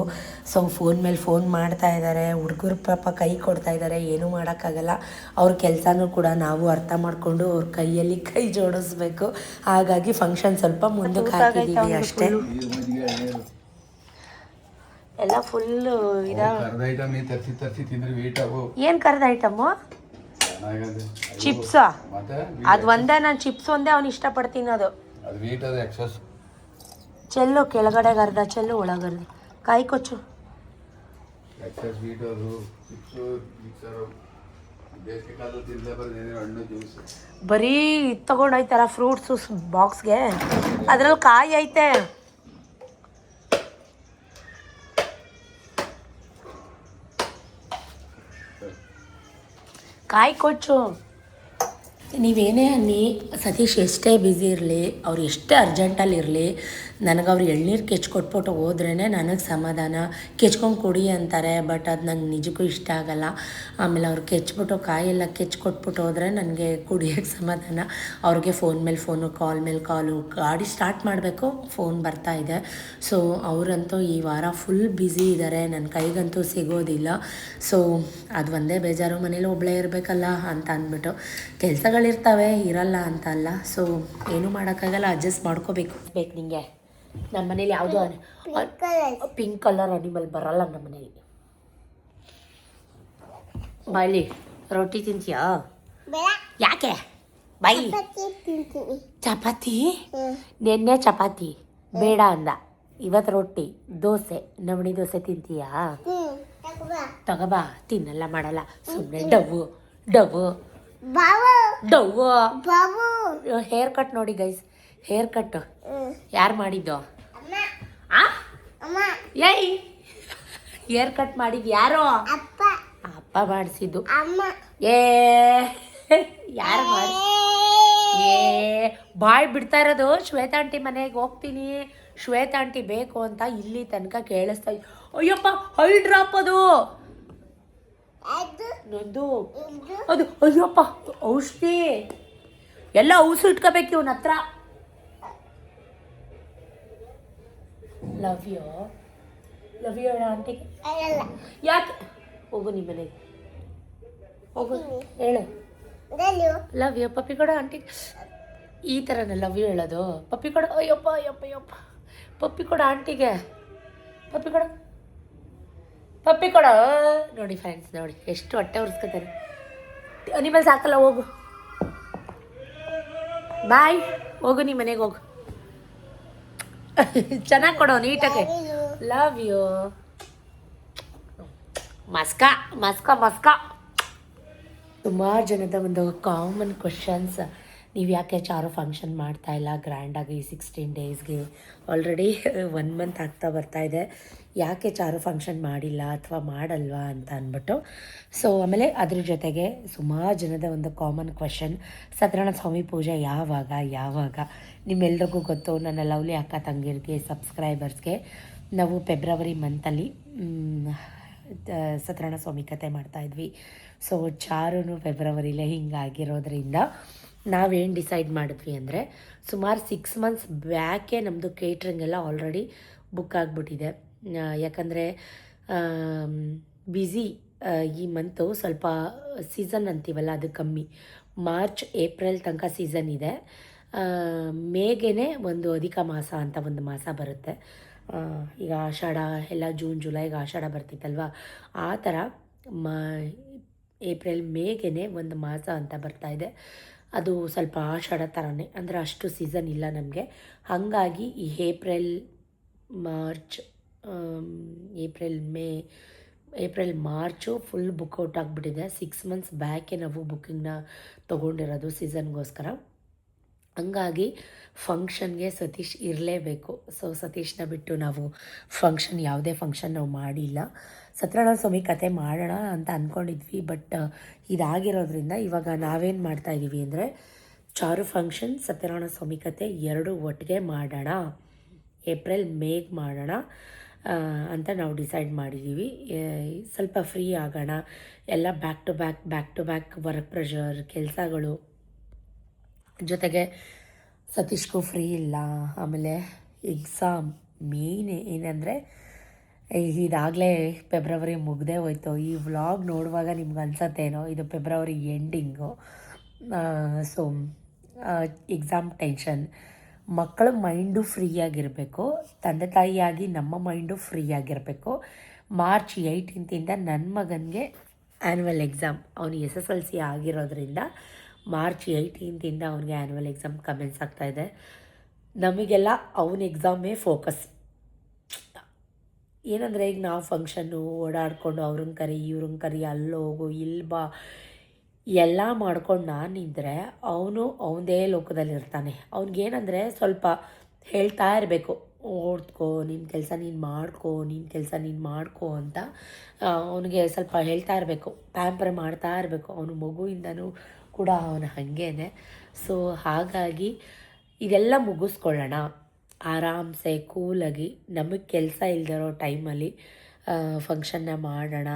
ಸೊ ಫೋನ್ ಮೇಲೆ ಫೋನ್ ಮಾಡ್ತಾ ಇದ್ದಾರೆ. ಹುಡುಗರು ಪಾಪ ಕೈ ಕೊಡ್ತಾ ಇದ್ದಾರೆ, ಏನೂ ಮಾಡೋಕ್ಕಾಗಲ್ಲ. ಅವ್ರ ಕೆಲಸನೂ ಕೂಡ ನಾವು ಅರ್ಥ ಮಾಡಿಕೊಂಡು ಅವ್ರ ಕೈಯಲ್ಲಿ ಕೈ ಜೋಡಿಸ್ಬೇಕು. ಹಾಗಾಗಿ ಫಂಕ್ಷನ್ ಸ್ವಲ್ಪ ಮುಂದಕ್ಕೆ ಹಾಕಿದ್ದೀವಿ ಅಷ್ಟೇ. ಎಲ್ಲ ಫುಲ್ಲು
ಕರ್ದ ಐಟಮ್ ತರಿಸಿ ತಿಂದ್ರೆ ವೀಟ್ ಆಗು.
ಏನು ಕರ್ದ ಐಟಮು? ಚಿಪ್ಸ್. ಅದು ಒಂದೇ, ನಾನು ಚಿಪ್ಸ್ ಒಂದೇ ಅವ್ನು ಇಷ್ಟಪಡ್ತೀನಿ. ಅದು
ವೀಟ್ ಅದು ಎಕ್ಸಸ್.
ಚೆಲ್ಲು ಕೆಳಗಡೆ ಅರ್ಧ ಚೆಲ್ಲು, ಒಳಗರ್ಧ ಕಾಯಿ ಕೊಚ್ಚು.
ಎಕ್ಸಸ್ ಸ್ವೀಟ್ ಅದು ಚಿಪ್ಸು ಮಿಕ್ಸರು ಬೇಸಿಗೆ ಕಾಲದಲ್ಲಿ ತಿನ್ನಲೇ ಬರೋದೇನೋ ಹಣ್ಣು ಜ್ಯೂಸು.
ಬರೀ ತಗೊಂಡೋಯ್ತಾರ ಫ್ರೂಟ್ಸು ಬಾಕ್ಸ್ಗೆ, ಅದ್ರಲ್ಲಿ ಕಾಯಿ ಐತೆ. ಕಾಯಿ ಕೊಚ್ಚು. ನೀವೇನೇ ಅನ್ನಿ, ಸತೀಶ್ ಎಷ್ಟೇ ಬ್ಯುಸಿ ಇರಲಿ, ಅವ್ರು ಎಷ್ಟೇ ಅರ್ಜೆಂಟಲ್ಲಿ ಇರಲಿ, ನನಗೆ ಅವ್ರು ಎಳ್ನೀರು ಕೆಚ್ಕೊಟ್ಬಿಟ್ಟು ಹೋದ್ರೇ ನನಗೆ ಸಮಾಧಾನ. ಕೆಚ್ಕೊಂಡು ಕುಡಿ ಅಂತಾರೆ, ಬಟ್ ಅದು ನಂಗೆ ನಿಜಕ್ಕೂ ಇಷ್ಟ ಆಗಲ್ಲ. ಆಮೇಲೆ ಅವ್ರು ಕೆಚ್ಬಿಟ್ಟು ಕಾಯೆಲ್ಲ ಕೆಚ್ಕೊಟ್ಬಿಟ್ಟು ಹೋದರೆ ನನಗೆ ಕುಡಿಯೋಕ್ಕೆ ಸಮಾಧಾನ. ಅವ್ರಿಗೆ ಫೋನ್ ಮೇಲೆ ಫೋನು, ಕಾಲ್ ಮೇಲೆ ಕಾಲು, ಗಾಡಿ ಸ್ಟಾರ್ಟ್ ಮಾಡಬೇಕು, ಫೋನ್ ಬರ್ತಾ ಇದೆ. ಸೊ ಅವರಂತೂ ಈ ವಾರ ಫುಲ್ ಬ್ಯುಸಿ ಇದ್ದಾರೆ, ನನ್ನ ಕೈಗಂತೂ ಸಿಗೋದಿಲ್ಲ. ಸೊ ಅದು ಒಂದೇ ಬೇಜಾರು, ಮನೇಲಿ ಒಬ್ಬಳೇ ಇರಬೇಕಲ್ಲ ಅಂತ ಅಂದ್ಬಿಟ್ಟು. ಕೆಲಸಗಳಿರ್ತವೆ, ಇರಲ್ಲ ಅಂತ ಅಲ್ಲ. ಸೊ ಏನೂ ಮಾಡೋಕ್ಕಾಗಲ್ಲ, ಅಡ್ಜಸ್ಟ್ ಮಾಡ್ಕೋಬೇಕು. ಬೇಕು ನಿಂಗೆ ನಮ್ಮ ಮನೇಲಿ ಯಾವುದೋ ಪಿಂಕ್ ಕಲರ್ ಅನಿಮಲ್ ಬರಲ್ಲ ನಮ್ಮ ಮನೇಲಿ. ಬಾಯ್ಲಿ ರೊಟ್ಟಿ ತಿಂತೀಯಾ? ಯಾಕೆ ಬಾಯಿ? ಚಪಾತಿ ನೆನ್ನೆ ಚಪಾತಿ ಬೇಡ ಅಂದ, ಇವತ್ತು ರೊಟ್ಟಿ, ದೋಸೆ, ನವಣಿ ದೋಸೆ ತಿಂತೀಯಾ? ತಗೋಬಾ, ತಿನ್ನಲ್ಲ ಮಾಡಲ್ಲ, ಸುಮ್ಮನೆ ಡವ್ವು ಡವ್ವು ಡವ್ವು. ಹೇರ್ ಕಟ್ ನೋಡಿ ಗೈಸ್, ಹೇರ್ ಕಟ್ ಯಾರು ಮಾಡಿದ್ದು? ಏಯ್, ಹೇರ್ ಕಟ್ ಮಾಡಿದ್ದು ಯಾರು? ಅಪ್ಪ ಮಾಡಿಸಿದ್ದು. ಏ ಯಾರು ಮಾಡಿ? ಏ ಬಾಯ್ ಬಿಡ್ತಾ ಇರೋದು. ಶ್ವೇತಾ ಆಂಟಿ ಮನೆಗೆ ಹೋಗ್ತೀನಿ, ಶ್ವೇತಾ ಆಂಟಿ ಬೇಕು ಅಂತ ಇಲ್ಲಿ ತನಕ ಕೇಳಿಸ್ತಾ ಇದ್ದು. ಅಯ್ಯಪ್ಪ, ಹೈ ಡ್ರಾಪ್ ಅದು ನಂದು ಅದು. ಅಯ್ಯಪ್ಪ, ಔಷಧಿ ಎಲ್ಲ ಔಷಧಿ ಇಟ್ಕೋಬೇಕು ಇವನ ಹತ್ರ. ಲವ್ ಯು ಹೇಳ ಆಂಟಿಗೆ. ಯಾಕೆ? ಹೋಗು ನಿಮ್ಮ ಮನೆಗೆ, ಹೋಗು ಹೇಳು ಲವ್ ಯು. ಪಪ್ಪಿ ಕೊಡ ಆಂಟಿಗೆ. ಈ ಥರನೇ ಲವ್ ಯು ಹೇಳೋದು. ಪಪ್ಪಿ ಕೊಡ. ಅಯ್ಯಪ್ಪ ಅಯ್ಯಪ್ಪ ಅಯ್ಯಪ್ಪ, ಪಪ್ಪಿ ಕೊಡ ಆಂಟಿಗೆ, ಪಪ್ಪಿ ಕೊಡ, ಪಪ್ಪಿ ಕೊಡ. ನೋಡಿ ಫ್ರೆಂಡ್ಸ್, ನೋಡಿ ಎಷ್ಟು ಹೊಟ್ಟೆ ಉರ್ಸ್ಕೊತಾರೆ. ಅನಿಮಲ್ಸ್ ಹಾಕಲ್ಲ, ಹೋಗು ಬಾಯ್, ಹೋಗು ನಿಮ್ಮ ಮನೆಗೆ ಹೋಗು. ಚೆನ್ನಾಗಿ ಕೊಡೋ ನೀಟಾಗೆ. Love you. ಮಸ್ಕಾ ಮಸ್ಕಾ ಮಸ್ಕಾ. ಸುಮಾರು ಜನದ ಒಂದು ಕಾಮನ್ ಕ್ವಶನ್ಸ್, ನೀವು ಯಾಕೆ ಚಾರು ಫಂಕ್ಷನ್ ಮಾಡ್ತಾಯಿಲ್ಲ ಗ್ರ್ಯಾಂಡಾಗಿ 16 ಡೇಸ್ಗೆ? ಆಲ್ರೆಡಿ 1 ಮಂತ್ ಆಗ್ತಾ ಬರ್ತಾಯಿದೆ. ಯಾಕೆ ಚಾರು ಫಂಕ್ಷನ್ ಮಾಡಿಲ್ಲ ಅಥವಾ ಮಾಡಲ್ವಾ ಅಂತ ಅಂದ್ಬಿಟ್ಟು. ಸೊ ಆಮೇಲೆ ಅದ್ರ ಜೊತೆಗೆ ಸುಮಾರು ಜನದ ಒಂದು ಕಾಮನ್ ಕ್ವಶನ್, ಸತ್ಯನಾರಾಯಣ ಸ್ವಾಮಿ ಪೂಜೆ ಯಾವಾಗ? ನಿಮ್ಮೆಲ್ರಿಗೂ ಗೊತ್ತು, ನನ್ನ ಲವ್ಲಿ ಅಕ್ಕ ತಂಗಿರಿಗೆ, ಸಬ್ಸ್ಕ್ರೈಬರ್ಸ್ಗೆ, ನಾವು ಫೆಬ್ರವರಿ ಮಂತಲ್ಲಿ ಸತ್ಯನಾರಾಯಣ ಸ್ವಾಮಿ ಕತೆ ಮಾಡ್ತಾಯಿದ್ವಿ. ಸೊ ಚಾರು ಫೆಬ್ರವರಿಲೇ ಹಿಂಗಾಗಿರೋದ್ರಿಂದ ನಾವೇನು ಡಿಸೈಡ್ ಮಾಡಿದ್ವಿ ಅಂದರೆ, ಸುಮಾರು 6 ಮಂತ್ಸ್ ಬ್ಯಾಕೇ ನಮ್ಮದು ಕೇಟ್ರಿಂಗ್ ಎಲ್ಲ ಆಲ್ರೆಡಿ ಬುಕ್ ಆಗಿಬಿಟ್ಟಿದೆ. ಯಾಕಂದರೆ ಬ್ಯುಸಿ ಈ ಮಂತು, ಸ್ವಲ್ಪ ಸೀಸನ್ ಅಂತೀವಲ್ಲ ಅದು ಕಮ್ಮಿ. ಮಾರ್ಚ್ ಏಪ್ರಿಲ್ ತನಕ ಸೀಸನ್ ಇದೆ. ಮೇಗೇ ಒಂದು ಅಧಿಕ ಮಾಸ ಅಂತ ಒಂದು ಮಾಸ ಬರುತ್ತೆ. ಈಗ ಆಷಾಢ ಎಲ್ಲ ಜೂನ್ ಜುಲೈಗೆ ಆಷಾಢ ಬರ್ತಿತ್ತಲ್ವ, ಆ ಥರ ಏಪ್ರಿಲ್ ಮೇಗೇ ಒಂದು ಮಾಸ ಅಂತ ಬರ್ತಾಯಿದೆ. ಅದು ಸ್ವಲ್ಪ ಆಷಾಢ ಥರನೇ, ಅಂದರೆ ಅಷ್ಟು ಸೀಸನ್ ಇಲ್ಲ ನಮಗೆ. ಹಾಗಾಗಿ ಈ ಏಪ್ರಿಲ್ ಮಾರ್ಚು ಫುಲ್ ಬುಕ್ಔಟ್ ಆಗಿಬಿಟ್ಟಿದೆ. 6 ಮಂತ್ಸ್ ಬ್ಯಾಕೆ ನಾವು ಬುಕ್ಕಿಂಗ್ನ ತೊಗೊಂಡಿರೋದು ಸೀಸನ್ಗೋಸ್ಕರ. ಹಂಗಾಗಿ ಫಂಕ್ಷನ್ಗೆ ಸತೀಶ್ ಇರಲೇಬೇಕು. ಸೊ ಸತೀಶ್ನ ಬಿಟ್ಟು ನಾವು ಯಾವುದೇ ಫಂಕ್ಷನ್ ನಾವು ಮಾಡಿಲ್ಲ. ಸತ್ಯನಾರಾಯಣ ಸ್ವಾಮಿ ಕತೆ ಮಾಡೋಣ ಅಂತ ಅಂದ್ಕೊಂಡಿದ್ವಿ, ಬಟ್ ಇದಾಗಿರೋದ್ರಿಂದ ಇವಾಗ ನಾವೇನು ಮಾಡ್ತಾಯಿದ್ದೀವಿ ಅಂದರೆ, ಚಾರು ಫಂಕ್ಷನ್, ಸತ್ಯನಾರಾಯಣ ಸ್ವಾಮಿ ಕತೆ 2 ಒಟ್ಟಿಗೆ ಮಾಡೋಣ, ಏಪ್ರಿಲ್ ಮೇಗೆ ಮಾಡೋಣ ಅಂತ ನಾವು ಡಿಸೈಡ್ ಮಾಡಿದ್ದೀವಿ. ಸ್ವಲ್ಪ ಫ್ರೀ ಆಗೋಣ. ಎಲ್ಲ back to back work pressure, ಕೆಲಸಗಳು, ಜೊತೆಗೆ ಸತೀಶ್ಗೂ ಫ್ರೀ ಇಲ್ಲ. ಆಮೇಲೆ ಎಕ್ಸಾಮ್ ಮೇಯ್ನ್ ಏನಂದರೆ, ಇದಾಗಲೇ ಫೆಬ್ರವರಿ ಮುಗ್ದೇ ಹೋಯ್ತು. ಈ ವ್ಲಾಗ್ ನೋಡುವಾಗ ನಿಮ್ಗೆ ಅನ್ಸತ್ತೇನೋ ಇದು February ending. So exam tension, ಮಕ್ಕಳ ಮೈಂಡು ಫ್ರೀಯಾಗಿರಬೇಕು, ತಂದೆ ತಾಯಿಯಾಗಿ ನಮ್ಮ ಮೈಂಡು ಫ್ರೀಯಾಗಿರಬೇಕು. ಮಾರ್ಚ್ 18 ನನ್ನ ಮಗನಿಗೆ ಆ್ಯನ್ಯುವಲ್ ಎಕ್ಸಾಮ್, ಅವನು SSLC ಆಗಿರೋದ್ರಿಂದ ಮಾರ್ಚ್ 18 ಅವನಿಗೆ ಆ್ಯನ್ಯುವಲ್ ಎಕ್ಸಾಮ್ ಕಮೆನ್ಸ್ ಆಗ್ತಾಯಿದೆ. ನಮಗೆಲ್ಲ ಅವನ ಎಕ್ಸಾಮೇ ಫೋಕಸ್. ಏನಂದರೆ ಈಗ ನಾವು ಫಂಕ್ಷನ್ನು ಓಡಾಡಿಕೊಂಡು ಅವ್ರನ್ನ ಕರಿ ಇವ್ರನ್ನ ಕರಿ ಅಲ್ಲೋಗು ಇಲ್ಲಿ ಬಾ ಎಲ್ಲ ಮಾಡ್ಕೊಂಡು ನಾನಿದ್ದರೆ ಅವನು ಅವನದೇ ಲೋಕದಲ್ಲಿರ್ತಾನೆ. ಅವ್ನಿಗೇನಂದರೆ ಸ್ವಲ್ಪ ಹೇಳ್ತಾ ಇರಬೇಕು, ಓದ್ಕೋ, ನಿನ್ನ ಕೆಲಸ ನೀನು ಮಾಡ್ಕೋ, ನಿನ್ನ ಕೆಲಸ ನೀನು ಮಾಡ್ಕೋ ಅಂತ ಅವನಿಗೆ ಸ್ವಲ್ಪ ಹೇಳ್ತಾ ಇರಬೇಕು, ಪ್ಯಾಂಪರ್ ಮಾಡ್ತಾ ಇರಬೇಕು. ಅವನು ಮಗುವಿಂದನೂ ಕೂಡ ಅವನು ಹಾಗೇನೆ. ಸೊ ಹಾಗಾಗಿ ಇದೆಲ್ಲ ಮುಗಿಸ್ಕೊಳ್ಳೋಣ ಆರಾಮ್ಸೆ ಕೂಲಾಗಿ. ನಮಗೆ ಕೆಲಸ ಇಲ್ದಿರೋ ಟೈಮಲ್ಲಿ ಫಂಕ್ಷನ್ನ ಮಾಡೋಣ.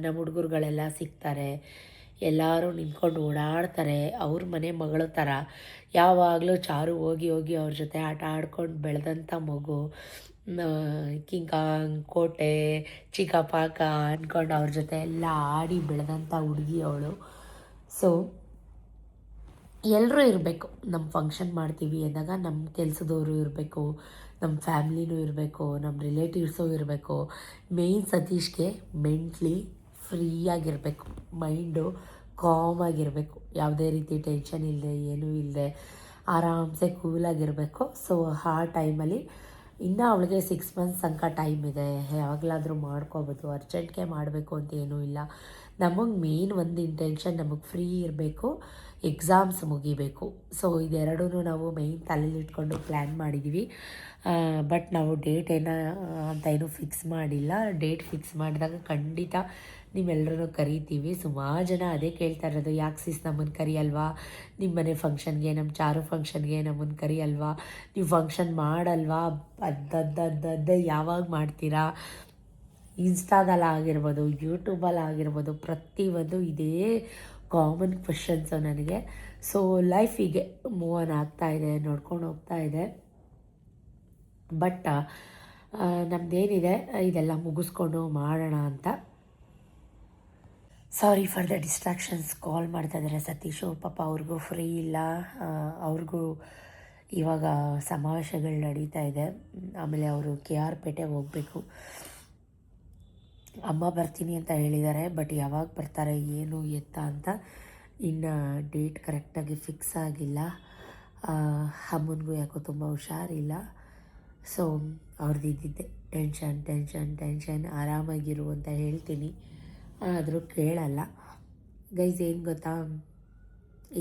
ನಮ್ಮ ಹುಡುಗರುಗಳೆಲ್ಲ ಸಿಗ್ತಾರೆ, ಎಲ್ಲರೂ ನಿಂತ್ಕೊಂಡು ಓಡಾಡ್ತಾರೆ. ಅವ್ರ ಮನೆ ಮಗಳ ಥರ ಯಾವಾಗಲೂ ಚಾರು ಹೋಗಿ ಹೋಗಿ ಅವ್ರ ಜೊತೆ ಆಟ ಆಡ್ಕೊಂಡು ಬೆಳೆದಂಥ ಮಗು. ಕಿಂಕಾಂಗ್ ಕೋಟೆ ಚಿಕ್ಕ ಪಾಕ ಅಂದ್ಕೊಂಡು ಅವ್ರ ಜೊತೆ ಎಲ್ಲ ಆಡಿ ಬೆಳೆದಂಥ ಹುಡುಗಿ ಅವಳು. ಸೊ ಎಲ್ಲರೂ ಇರಬೇಕು. ನಮ್ಮ ಫಂಕ್ಷನ್ ಮಾಡ್ತೀವಿ ಅಂದಾಗ ನಮ್ಮ ಕೆಲಸದವರು ಇರಬೇಕು, ನಮ್ಮ ಫ್ಯಾಮ್ಲಿನೂ ಇರಬೇಕು, ನಮ್ಮ ರಿಲೇಟಿವ್ಸು ಇರಬೇಕು. ಮೇಯ್ನ್ ಸತೀಶ್ಗೆ ಮೆಂಟ್ಲಿ ಫ್ರೀಯಾಗಿರಬೇಕು, ಮೈಂಡು ಕಾಮಾಗಿರಬೇಕು, ಯಾವುದೇ ರೀತಿ ಟೆನ್ಷನ್ ಇಲ್ಲದೆ ಏನೂ ಇಲ್ಲದೆ ಆರಾಮ್ಸೆ ಕೂಲಾಗಿರಬೇಕು. ಸೊ ಆ ಟೈಮಲ್ಲಿ ಇನ್ನೂ ಅವಳಿಗೆ 6 ಮಂತ್ಸ್ ತನಕ ಟೈಮ್ ಇದೆ, ಯಾವಾಗಲಾದರೂ ಮಾಡ್ಕೋಬೋದು, ಅರ್ಜೆಂಟ್ಗೆ ಮಾಡಬೇಕು ಅಂತ ಏನೂ ಇಲ್ಲ. ನಮಗೆ ಮೇನ್ ಒಂದು ಇಂಟೆನ್ಷನ್, ನಮಗೆ ಫ್ರೀ ಇರಬೇಕು, ಎಕ್ಸಾಮ್ಸ್ ಮುಗಿಬೇಕು. ಸೊ ಇದೆರಡೂ ನಾವು ಮೇಯ್ನ್ ತಲೆಯಲ್ಲಿ ಇಟ್ಕೊಂಡು ಪ್ಲ್ಯಾನ್ ಮಾಡಿದ್ದೀವಿ. ಬಟ್ ನಾವು ಡೇಟ್ ಅಂತ ಏನೂ ಫಿಕ್ಸ್ ಮಾಡಿಲ್ಲ. ಡೇಟ್ ಫಿಕ್ಸ್ ಮಾಡಿದಾಗ ಖಂಡಿತ ನಿಮ್ಮೆಲ್ಲರೂ ಕರಿತೀವಿ. ಸುಮಾರು ಜನ ಅದೇ ಕೇಳ್ತಾ ಇರೋದು, ಯಾಕೆ ಸಿಸ್ ನಮ್ಮನ್ನು ಕರಿಯಲ್ವಾ, ನಿಮ್ಮ ಮನೆ ಫಂಕ್ಷನ್ಗೆ, ನಮ್ಮ ಚಾರು ಫಂಕ್ಷನ್ಗೆ ನಮ್ಮನ್ನು ಕರಿಯಲ್ವಾ, ನೀವು ಫಂಕ್ಷನ್ ಮಾಡಲ್ವಾ, ಅದ್ದದ್ದದ್ದದ್ದೇ ಯಾವಾಗ ಮಾಡ್ತೀರಾ. ಇನ್ಸ್ಟಾದಲ್ಲಾಗಿರ್ಬೋದು, ಯೂಟ್ಯೂಬಲ್ಲಾಗಿರ್ಬೋದು, ಪ್ರತಿಯೊಂದು ಇದೇ ಕಾಮನ್ ಕ್ವೆಶನ್ಸು ನನಗೆ. ಸೊ ಲೈಫಿಗೆ ಮೂವ್ ಆನ್ ಆಗ್ತಾಯಿದೆ, ನೋಡ್ಕೊಂಡು ಹೋಗ್ತಾ ಇದೆ. ಬಟ್ ನಮ್ಮದೇನಿದೆ ಇದೆಲ್ಲ ಮುಗಿಸ್ಕೊಂಡು ಮಾಡೋಣ ಅಂತ. Sorry for the distractions. Call ಮಾಡ್ತಾಯಿದ್ದಾರೆ ಸತೀಶು, ಪಾಪ ಅವ್ರಿಗೂ ಫ್ರೀ ಇಲ್ಲ. ಅವ್ರಿಗೂ ಇವಾಗ ಸಮಾವೇಶಗಳು ನಡೀತಾ ಇದೆ. ಆಮೇಲೆ ಅವರು KR ಪೇಟೆಗೆ ಹೋಗಬೇಕು. ಅಮ್ಮ ಬರ್ತೀನಿ ಅಂತ ಹೇಳಿದ್ದಾರೆ, ಬಟ್ ಯಾವಾಗ ಬರ್ತಾರೆ ಏನು ಎತ್ತ ಅಂತ ಇನ್ನು ಡೇಟ್ ಕರೆಕ್ಟಾಗಿ ಫಿಕ್ಸ್ ಆಗಿಲ್ಲ. ಅಮ್ಮನಿಗೂ ಯಾಕೋ ತುಂಬ ಹುಷಾರಿಲ್ಲ. ಸೊ ಅವ್ರದ್ದು ಇದ್ದಿದ್ದೆ ಟೆನ್ಷನ್ ಟೆನ್ಷನ್ ಟೆನ್ಷನ್. ಆರಾಮಾಗಿರು ಅಂತ ಹೇಳ್ತೀನಿ, ಆದರೂ ಕೇಳಲ್ಲ. ಗೈಸ್ ಏನು ಗೊತ್ತಾ,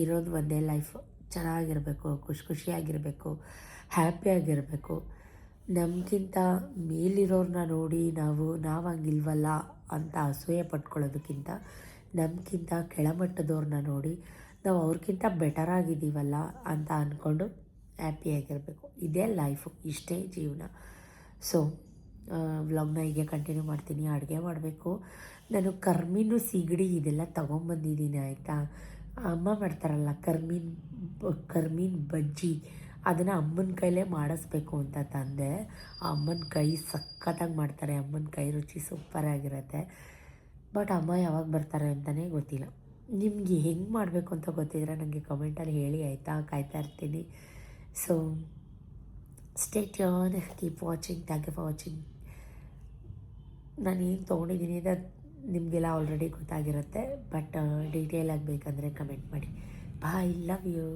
ಇರೋದು ಒಂದೇ ಲೈಫು, ಚೆನ್ನಾಗಿರಬೇಕು, ಖುಷಿಯಾಗಿರಬೇಕು, ಹ್ಯಾಪಿಯಾಗಿರಬೇಕು. ನಮಗಿಂತ ಮೇಲಿರೋರನ್ನ ನೋಡಿ ನಾವು ಹಂಗಿಲ್ವಲ್ಲ ಅಂತ ಅಸೂಯೆ ಪಟ್ಕೊಳ್ಳೋದಕ್ಕಿಂತ, ನಮಗಿಂತ ಕೆಳಮಟ್ಟದವ್ರನ್ನ ನೋಡಿ ನಾವು ಅವ್ರಿಗಿಂತ ಬೆಟರಾಗಿದ್ದೀವಲ್ಲ ಅಂತ ಅಂದ್ಕೊಂಡು ಹ್ಯಾಪಿಯಾಗಿರಬೇಕು. ಇದೇ ಲೈಫು, ಇಷ್ಟೇ ಜೀವನ. ಸೊ ವ್ಲಾಗ್ನ ಹೀಗೆ ಕಂಟಿನ್ಯೂ ಮಾಡ್ತೀನಿ. ಅಡುಗೆ ಮಾಡಬೇಕು. ನಾನು ಕರ್ಮೀನು ಸಿಗಡಿ ಇದೆಲ್ಲ ತೊಗೊಂಬಂದಿದ್ದೀನಿ ಆಯಿತಾ. ಅಮ್ಮ ಮಾಡ್ತಾರಲ್ಲ ಕರ್ಮೀನ್ ಬಜ್ಜಿ, ಅದನ್ನು ಅಮ್ಮನ ಕೈಲೇ ಮಾಡಿಸ್ಬೇಕು ಅಂತ ತಂದೆ. ಅಮ್ಮನ ಕೈ ಸಖತ್ತಾಗಿ ಮಾಡ್ತಾರೆ, ಅಮ್ಮನ ಕೈ ರುಚಿ ಸೂಪರಾಗಿರುತ್ತೆ. ಬಟ್ ಅಮ್ಮ ಯಾವಾಗ ಬರ್ತಾರೆ ಅಂತಲೇ ಗೊತ್ತಿಲ್ಲ. ನಿಮಗೆ ಹೆಂಗೆ ಮಾಡಬೇಕು ಅಂತ ಗೊತ್ತಿದ್ರೆ ನನಗೆ ಕಮೆಂಟಲ್ಲಿ ಹೇಳಿ ಆಯಿತಾ, ಕಾಯ್ತಾ ಇರ್ತೀನಿ. So stay tune, keep watching, thank you for watching. ನಾನು ಏನು ತೊಗೊಂಡಿದ್ದೀನಿ ಅಂತ ನಿಮಗೆಲ್ಲ ಆಲ್ರೆಡಿ ಗೊತ್ತಾಗಿರುತ್ತೆ, ಬಟ್ ಡೀಟೇಲಾಗಿ ಬೇಕಂದರೆ ಕಮೆಂಟ್ ಮಾಡಿ. ಬಾಯ್, ಲವ್ ಯು.